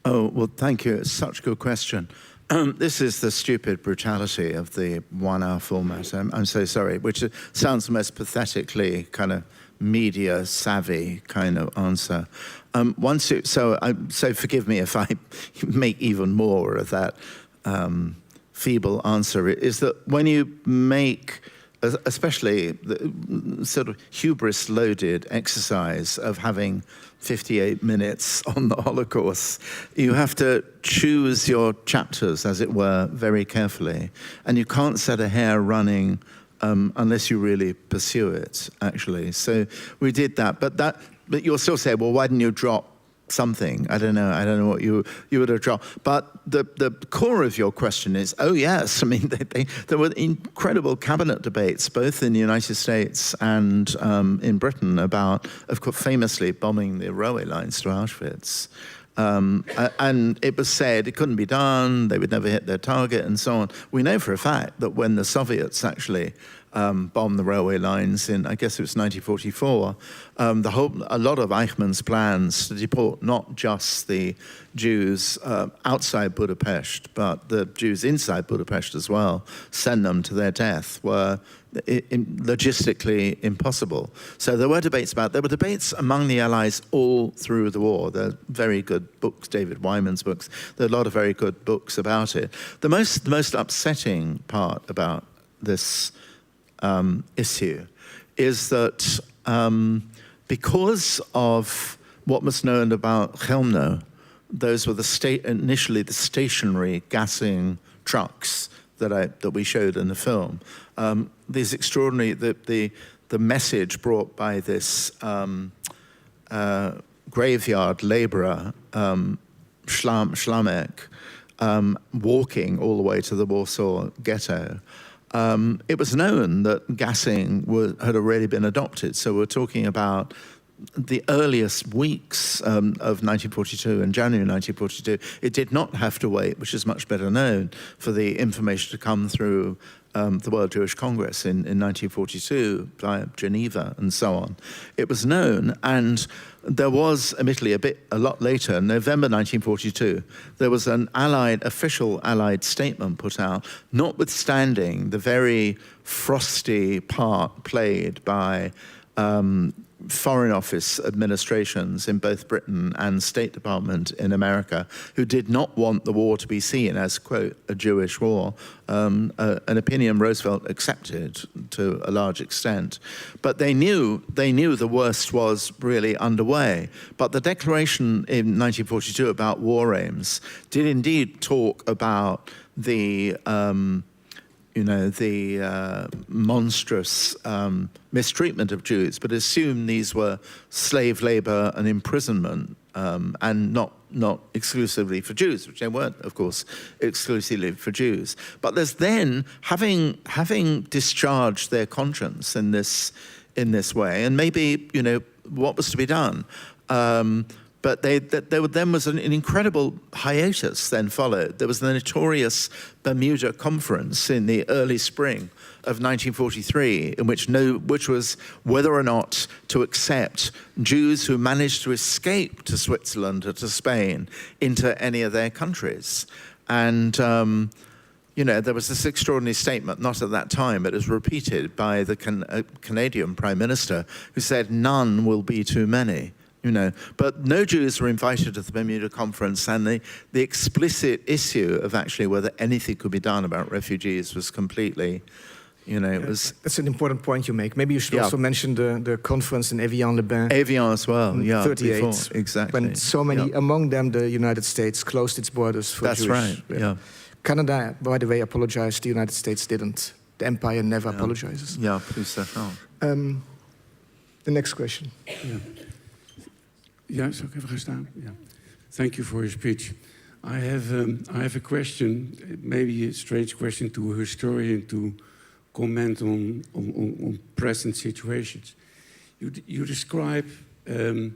Oh, well, thank you. It's such a good question. This is the stupid brutality of the 1 hour format. I'm so sorry, which sounds the most pathetically kind of media savvy kind of answer. So forgive me if I make even more of that feeble answer, is that when you make especially the sort of hubris-loaded exercise of having 58 minutes on the Holocaust. You have to choose your chapters, as it were, very carefully. And you can't set a hare running unless you really pursue it, actually. So we did that. But you'll still say, well, why didn't you drop something? I don't know what you would have dropped. But the core of your question is, oh yes, I mean, there were incredible cabinet debates, both in the United States and in Britain, about, of course, famously bombing the railway lines to Auschwitz. And it was said it couldn't be done, they would never hit their target, and so on. We know for a fact that when the Soviets actually bombed the railway lines in, I guess it was 1944, a lot of Eichmann's plans to deport not just the Jews outside Budapest, but the Jews inside Budapest as well, send them to their death, were logistically impossible. So there were debates among the Allies all through the war. There are very good books, David Wyman's books. There are a lot of very good books about it. The most upsetting part about this issue is that because of what was known about Chelmno, those were initially the stationary gassing trucks that we showed in the film. These extraordinary, the message brought by this graveyard labourer, Schlamek, walking all the way to the Warsaw ghetto. It was known that gassing had already been adopted, so we're talking about the earliest weeks of 1942, in January 1942. It did not have to wait, which is much better known, for the information to come through the World Jewish Congress in 1942, via Geneva and so on. It was known, and there was, admittedly, a lot later, November 1942, there was an official Allied statement put out, notwithstanding the very frosty part played by Foreign Office administrations in both Britain and State Department in America, who did not want the war to be seen as, quote, a Jewish war, an opinion Roosevelt accepted to a large extent. But they knew the worst was really underway. But the declaration in 1942 about war aims did indeed talk about the monstrous mistreatment of Jews, but assumed these were slave labor and imprisonment, and not exclusively for Jews, which they weren't, of course, exclusively for Jews. But there's then, having discharged their conscience in this way, and maybe, what was to be done, but there then was an incredible hiatus then followed. There was the notorious Bermuda Conference in the early spring of 1943, which was whether or not to accept Jews who managed to escape to Switzerland or to Spain into any of their countries. And there was this extraordinary statement, not at that time, but it was repeated by the Canadian Prime Minister, who said, "None will be too many." But no Jews were invited to the Bermuda Conference, and the explicit issue of actually whether anything could be done about refugees was completely, it was... That's an important point you make. Maybe you should also mention the conference in Evian-les-Bains. Evian as well, yeah. 38, before, exactly. When so many, among them the United States, closed its borders for That's Jewish... right, yeah. Canada, by the way, apologized. The United States didn't. The empire never apologizes. Yeah, plus ça change. The next question. Yeah. Ja, zal ik even gaan staan? Yeah. Thank you for your speech. I have a question, maybe a strange question to a historian to comment on present situations. You describe the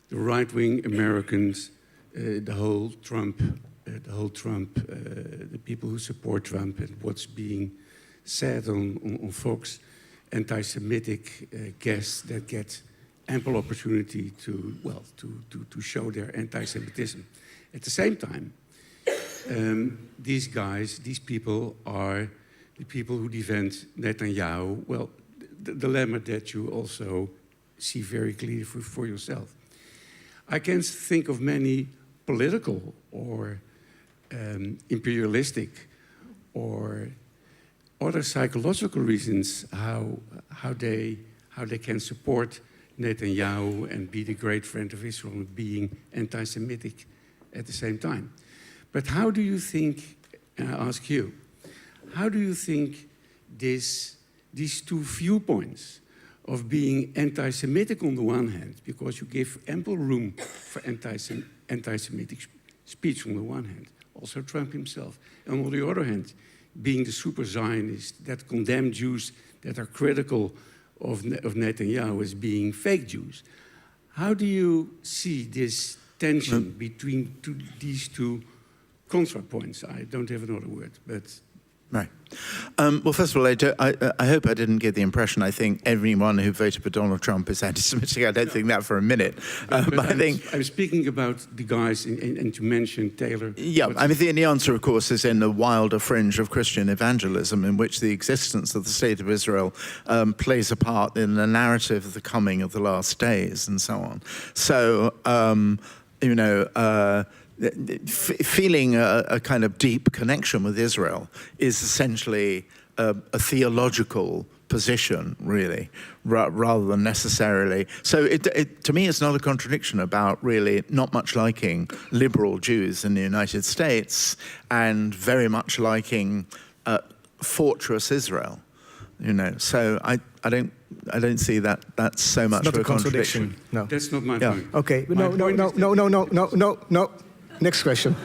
right-wing Americans, the whole Trump, the people who support Trump, and what's being said on Fox, anti-Semitic guests that get ample opportunity to show their anti-Semitism. At the same time, these people are the people who defend Netanyahu. Well, the dilemma that you also see very clearly for yourself. I can think of many political or imperialistic or other psychological reasons how they can support Netanyahu and be the great friend of Israel and being anti-Semitic at the same time. But how do you think, and I ask you, how do you think these two viewpoints of being anti-Semitic on the one hand, because you give ample room for anti-Semitic speech on the one hand, also Trump himself, and on the other hand, being the super Zionist that condemn Jews that are critical of Netanyahu as being fake Jews. How do you see this tension between these two contrapoints? I don't have another word, but... Right. Well, first of all, I hope I didn't give the impression I think everyone who voted for Donald Trump is anti-Semitic. I don't think that for a minute. But I think... I'm speaking about the guys, and to mention Taylor. Yeah, I mean, the answer, of course, is in the wilder fringe of Christian evangelism, in which the existence of the State of Israel plays a part in the narrative of the coming of the last days and so on. So, feeling a kind of deep connection with Israel is essentially a theological position, really, rather than necessarily. So to me, it's not a contradiction about really not much liking liberal Jews in the United States and very much liking fortress Israel. So I don't see that that's so much of a contradiction. No, that's not my point. Okay, no. Next question.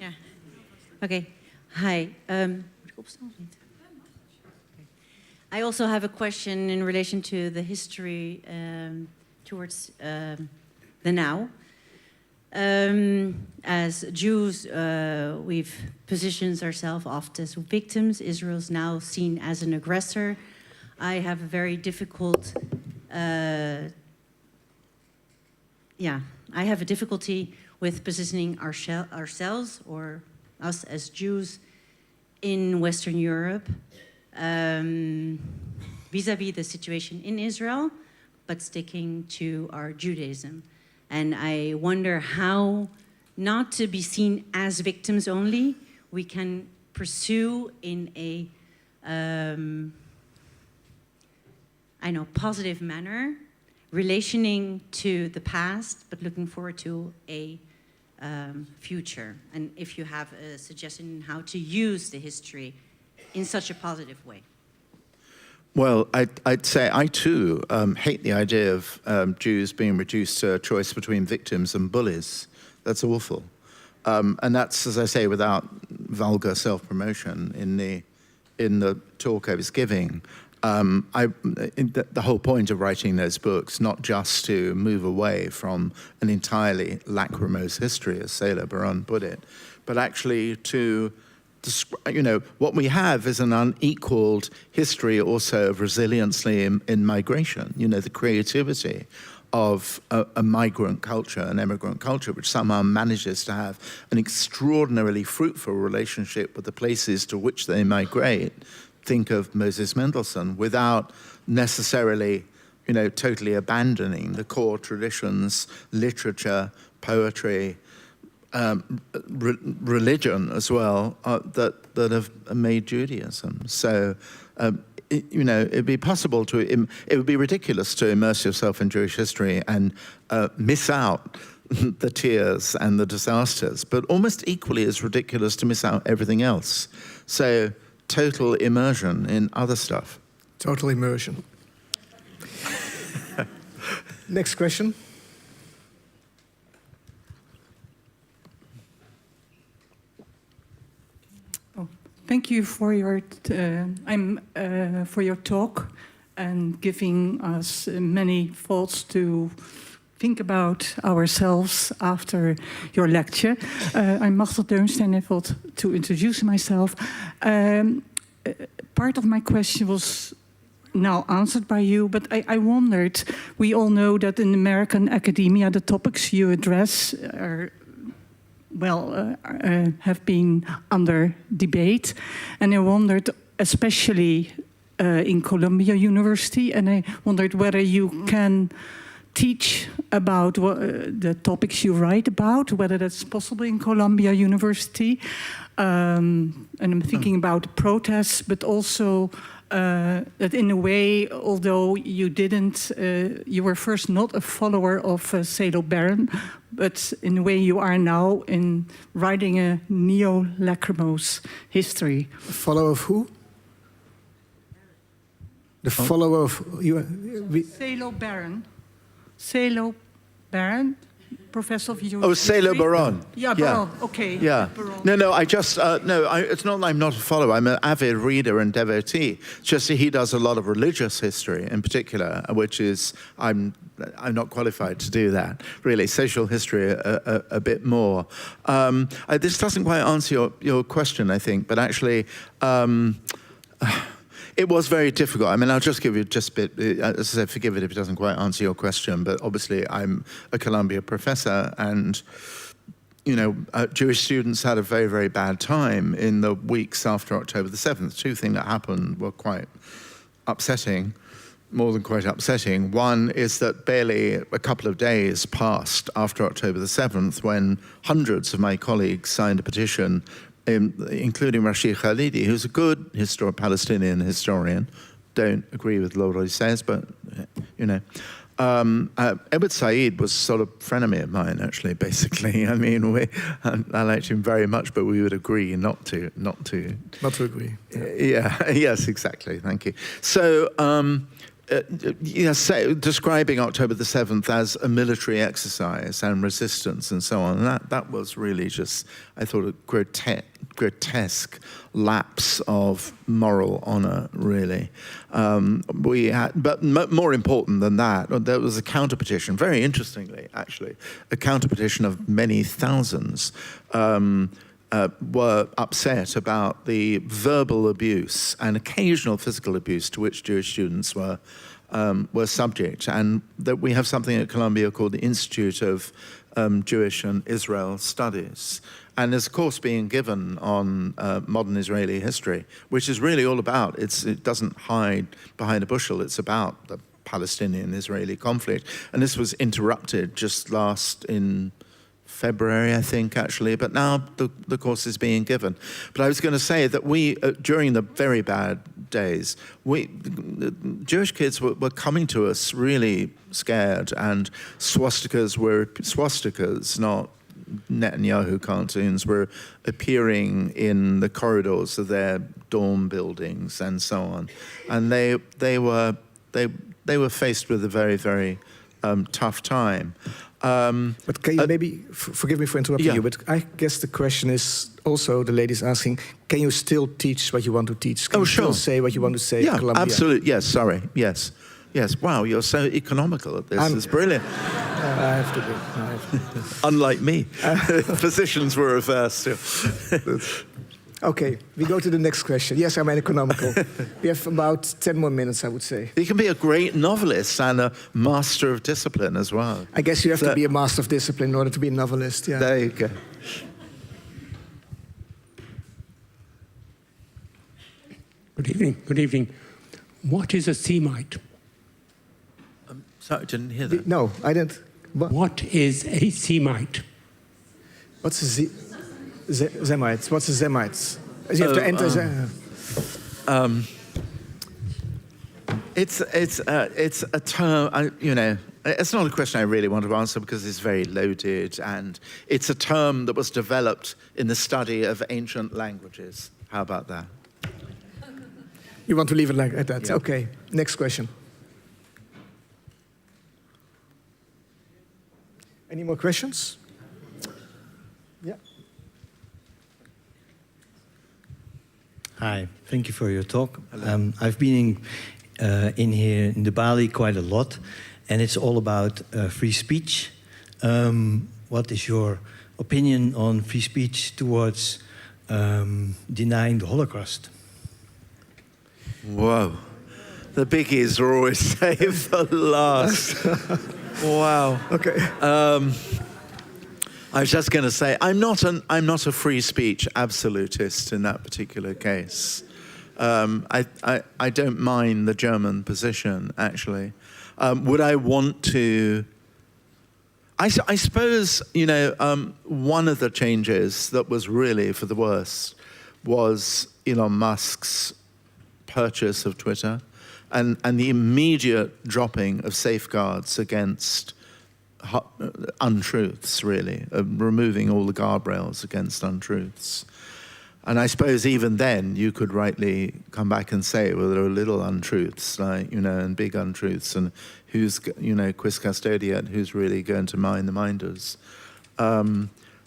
Yeah. Okay. Hi. I also have a question in relation to the history towards the now. As Jews, we've positioned ourselves often as victims. Israel's now seen as an aggressor. I have a very difficult, I have a difficulty with positioning ourselves or us as Jews in Western Europe vis-à-vis the situation in Israel, but sticking to our Judaism. And I wonder how, not to be seen as victims only, we can pursue in a, positive manner, relationing to the past, but looking forward to a future. And if you have a suggestion on how to use the history in such a positive way. Well, I'd say I too hate the idea of Jews being reduced to a choice between victims and bullies. That's awful. And that's, as I say, without vulgar self-promotion in the talk I was giving. The whole point of writing those books, not just to move away from an entirely lachrymose history, as Sailor Baron put it, but actually to what we have is an unequaled history also of resiliency in migration, the creativity of a migrant culture, an immigrant culture, which somehow manages to have an extraordinarily fruitful relationship with the places to which they migrate. Think of Moses Mendelssohn, without necessarily, totally abandoning the core traditions, literature, poetry, religion as well, that have made Judaism. So, it'd be possible it would be ridiculous to immerse yourself in Jewish history and miss out the tears and the disasters, but almost equally as ridiculous to miss out everything else. So, total immersion in other stuff. Total immersion. Next question. Thank you for your talk and giving us many thoughts to think about ourselves after your lecture. I'm Machtel Deunstein. I thought to introduce myself. Part of my question was now answered by you, but I wondered, we all know that in American academia, the topics you address are, have been under debate. And I wondered, especially in Columbia University, and I wondered whether you can teach about the topics you write about, whether that's possible in Columbia University. And I'm thinking about protests, but also that in a way, although you didn't, you were first not a follower of Celo Barron, but in a way you are now in writing a neo-lachrymose history. A follower of who? The follower of you? Celo Barron. Celo Barron, professor of Oh, Celo Barron. Yeah, Barron. Okay. Yeah. Barron. No, I just it's not that I'm not a follower. I'm an avid reader and devotee. It's just that he does a lot of religious history, in particular, which is I'm not qualified to do that. Really, social history a bit more. This doesn't quite answer your question, I think, but actually. It was very difficult. I mean, I'll just give you just a bit, as I said, forgive it if it doesn't quite answer your question, but obviously I'm a Columbia professor and, Jewish students had a very, very bad time in the weeks after October the 7th. Two things that happened were quite upsetting, more than quite upsetting. One is that barely a couple of days passed after October the 7th when hundreds of my colleagues signed a petition including Rashid Khalidi, who's a good Palestinian historian. Don't agree with a lot of what he says, but, Ebed Said was sort of frenemy of mine, actually, basically. I mean, I liked him very much, but we would agree not to agree. Yes, exactly. Thank you. So, describing October the 7th as a military exercise and resistance and so on, that was really just, I thought, a grotesque lapse of moral honor, really. But more important than that, there was a counter-petition, very interestingly, actually, a counter-petition of many thousands were upset about the verbal abuse and occasional physical abuse to which Jewish students were subject, and that we have something at Columbia called the Institute of Jewish and Israel Studies, and there's a course being given on modern Israeli history, which is really all about, it doesn't hide behind a bushel, it's about the Palestinian-Israeli conflict, and this was interrupted just last in February, I think, actually, but now the course is being given. But I was going to say that we, during the very bad days, Jewish kids were coming to us really scared, and swastikas were swastikas, not Netanyahu cartoons, were appearing in the corridors of their dorm buildings and so on. And they were faced with a very, very tough time. But can you maybe, forgive me for interrupting you, but I guess the question is also, the lady's asking, can you still teach what you want to teach? Can you still say what you want to say at Columbia? Absolutely, yes, sorry, yes. Wow, you're so economical at this, it's brilliant. I have to be. Unlike me, positions were reversed. Okay, we go to the next question. Yes, I'm economical. We have about 10 more minutes, I would say. You can be a great novelist and a master of discipline as well. I guess you have to be a master of discipline in order to be a novelist, yeah. There you go. Good evening. What is a Semite? Sorry, I didn't hear that. No, I didn't. What is a Semite? What's a Zemite? What's a Zemite? You have to enter. It's a term. It's not a question I really want to answer because it's very loaded, and it's a term that was developed in the study of ancient languages. How about that? You want to leave it like that? Yeah. Okay. Next question. Any more questions? Yeah. Hi, thank you for your talk. I've been in here in the Balie quite a lot, and it's all about free speech. What is your opinion on free speech towards denying the Holocaust? Whoa. The biggies are always saved for last. Wow. Okay. I was just going to say, I'm not a free speech absolutist in that particular case. I don't mind the German position, actually. Would I want to? I suppose, you know, one of the changes that was really for the worst was Elon Musk's purchase of Twitter and the immediate dropping of safeguards against untruths, really, removing all the guardrails against untruths. And I suppose even then you could rightly come back and say, well, there are little untruths, like, you know, and big untruths, and who's, you know, quis custodiet, who's really going to mind the minders.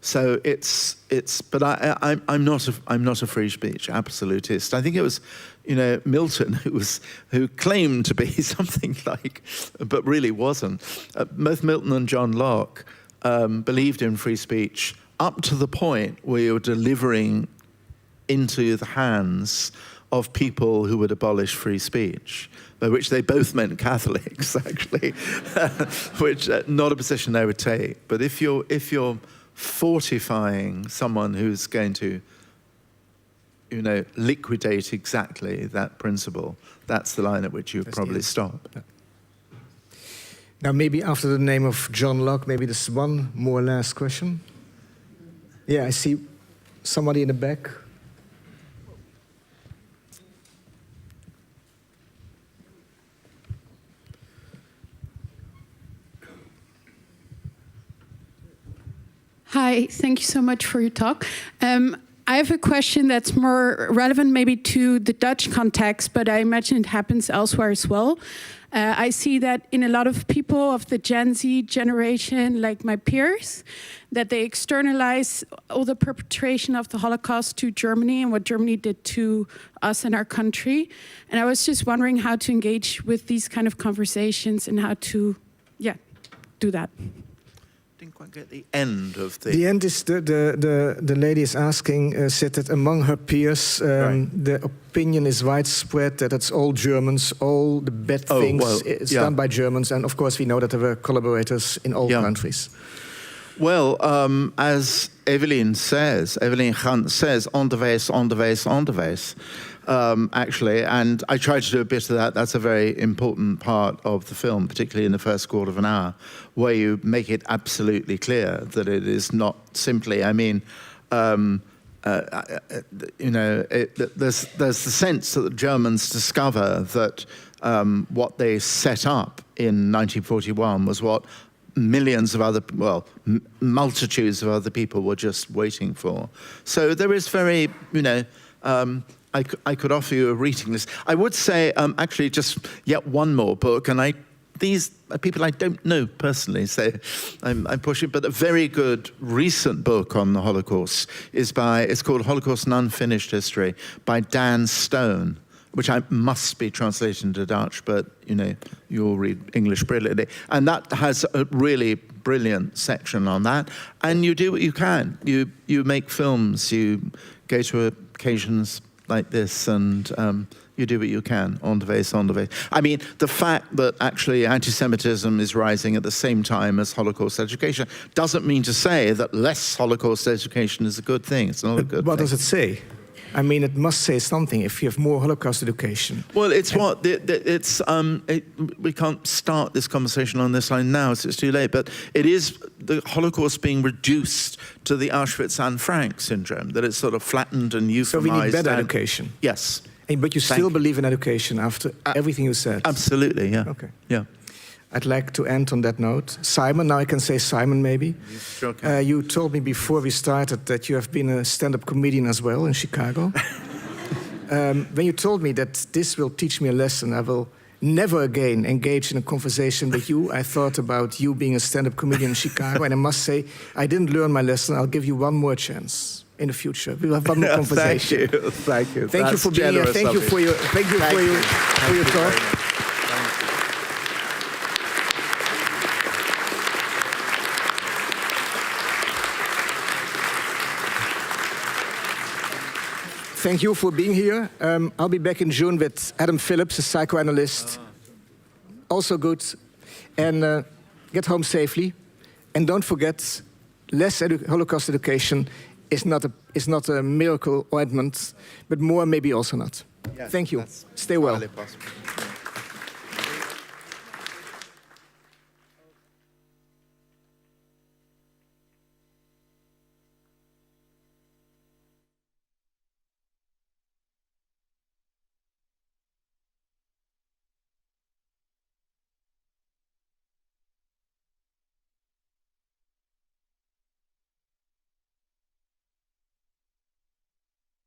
So but I'm not a free speech absolutist. I think it was, you know, Milton who claimed to be something like, but really wasn't. Both Milton and John Locke believed in free speech up to the point where you were delivering into the hands of people who would abolish free speech, by which they both meant Catholics, actually, which not a position they would take. But if you're fortifying someone who's going to, you know, liquidate exactly that principle, that's the line at which you probably stop. Now, maybe after the name of John Locke, maybe there's one more last question. Yeah, I see somebody in the back. Hi, thank you so much for your talk. I have a question that's more relevant maybe to the Dutch context, but I imagine it happens elsewhere as well. I see that in a lot of people of the Gen Z generation, like my peers, that they externalize all the perpetration of the Holocaust to Germany and what Germany did to us and our country. And I was just wondering how to engage with these kind of conversations and how to, do that. Didn't quite get the end of the... The end is the lady is asking, said that among her peers, the opinion is widespread that it's all Germans, all the bad things it's done by Germans, and of course we know that there were collaborators in all countries. Well, as Evelien Gans says, onderwijs, actually, and I try to do a bit of that. That's a very important part of the film, particularly in the first quarter of an hour, where you make it absolutely clear that it is not simply, I mean, you know, there's the sense that the Germans discover that what they set up in 1941 was what millions of other, multitudes of other people were just waiting for. So there is very, you know, I could offer you a reading list. I would say, actually, just yet one more book, and these are people I don't know personally, so I'm pushing, but a very good recent book on the Holocaust it's called Holocaust: An Unfinished History by Dan Stone, which I must be translated into Dutch, but, you know, you'll read English brilliantly. And that has a really brilliant section on that. And you do what you can. You make films, you go to occasions like this, and you do what you can, onderwijs. I mean, the fact that actually anti-Semitism is rising at the same time as Holocaust education doesn't mean to say that less Holocaust education is a good thing. It's not a good thing. What does it say? I mean, it must say something if you have more Holocaust education. Well, we can't start this conversation on this line now, so it's too late, but it is the Holocaust being reduced to the Auschwitz-Anne Frank syndrome, that it's sort of flattened and euphemized. So we need better education. Yes. But you still believe in education after everything you said? Absolutely, yeah. Okay. Yeah. I'd like to end on that note. Simon, now I can say Simon maybe. Sure can. You told me before we started that you have been a stand-up comedian as well in Chicago. When you told me that this will teach me a lesson, I will never again engage in a conversation with you, I thought about you being a stand-up comedian in Chicago, and I must say, I didn't learn my lesson. I'll give you one more chance in the future. We'll have one more conversation. Thank you. Thank you for being here. Thank you for your talk. thank you for being here. I'll be back in June with Adam Phillips, a psychoanalyst. Also good. And get home safely. And don't forget, less Holocaust education is not a miracle ointment, but more maybe also not. Yes, thank you. Stay well. Possible.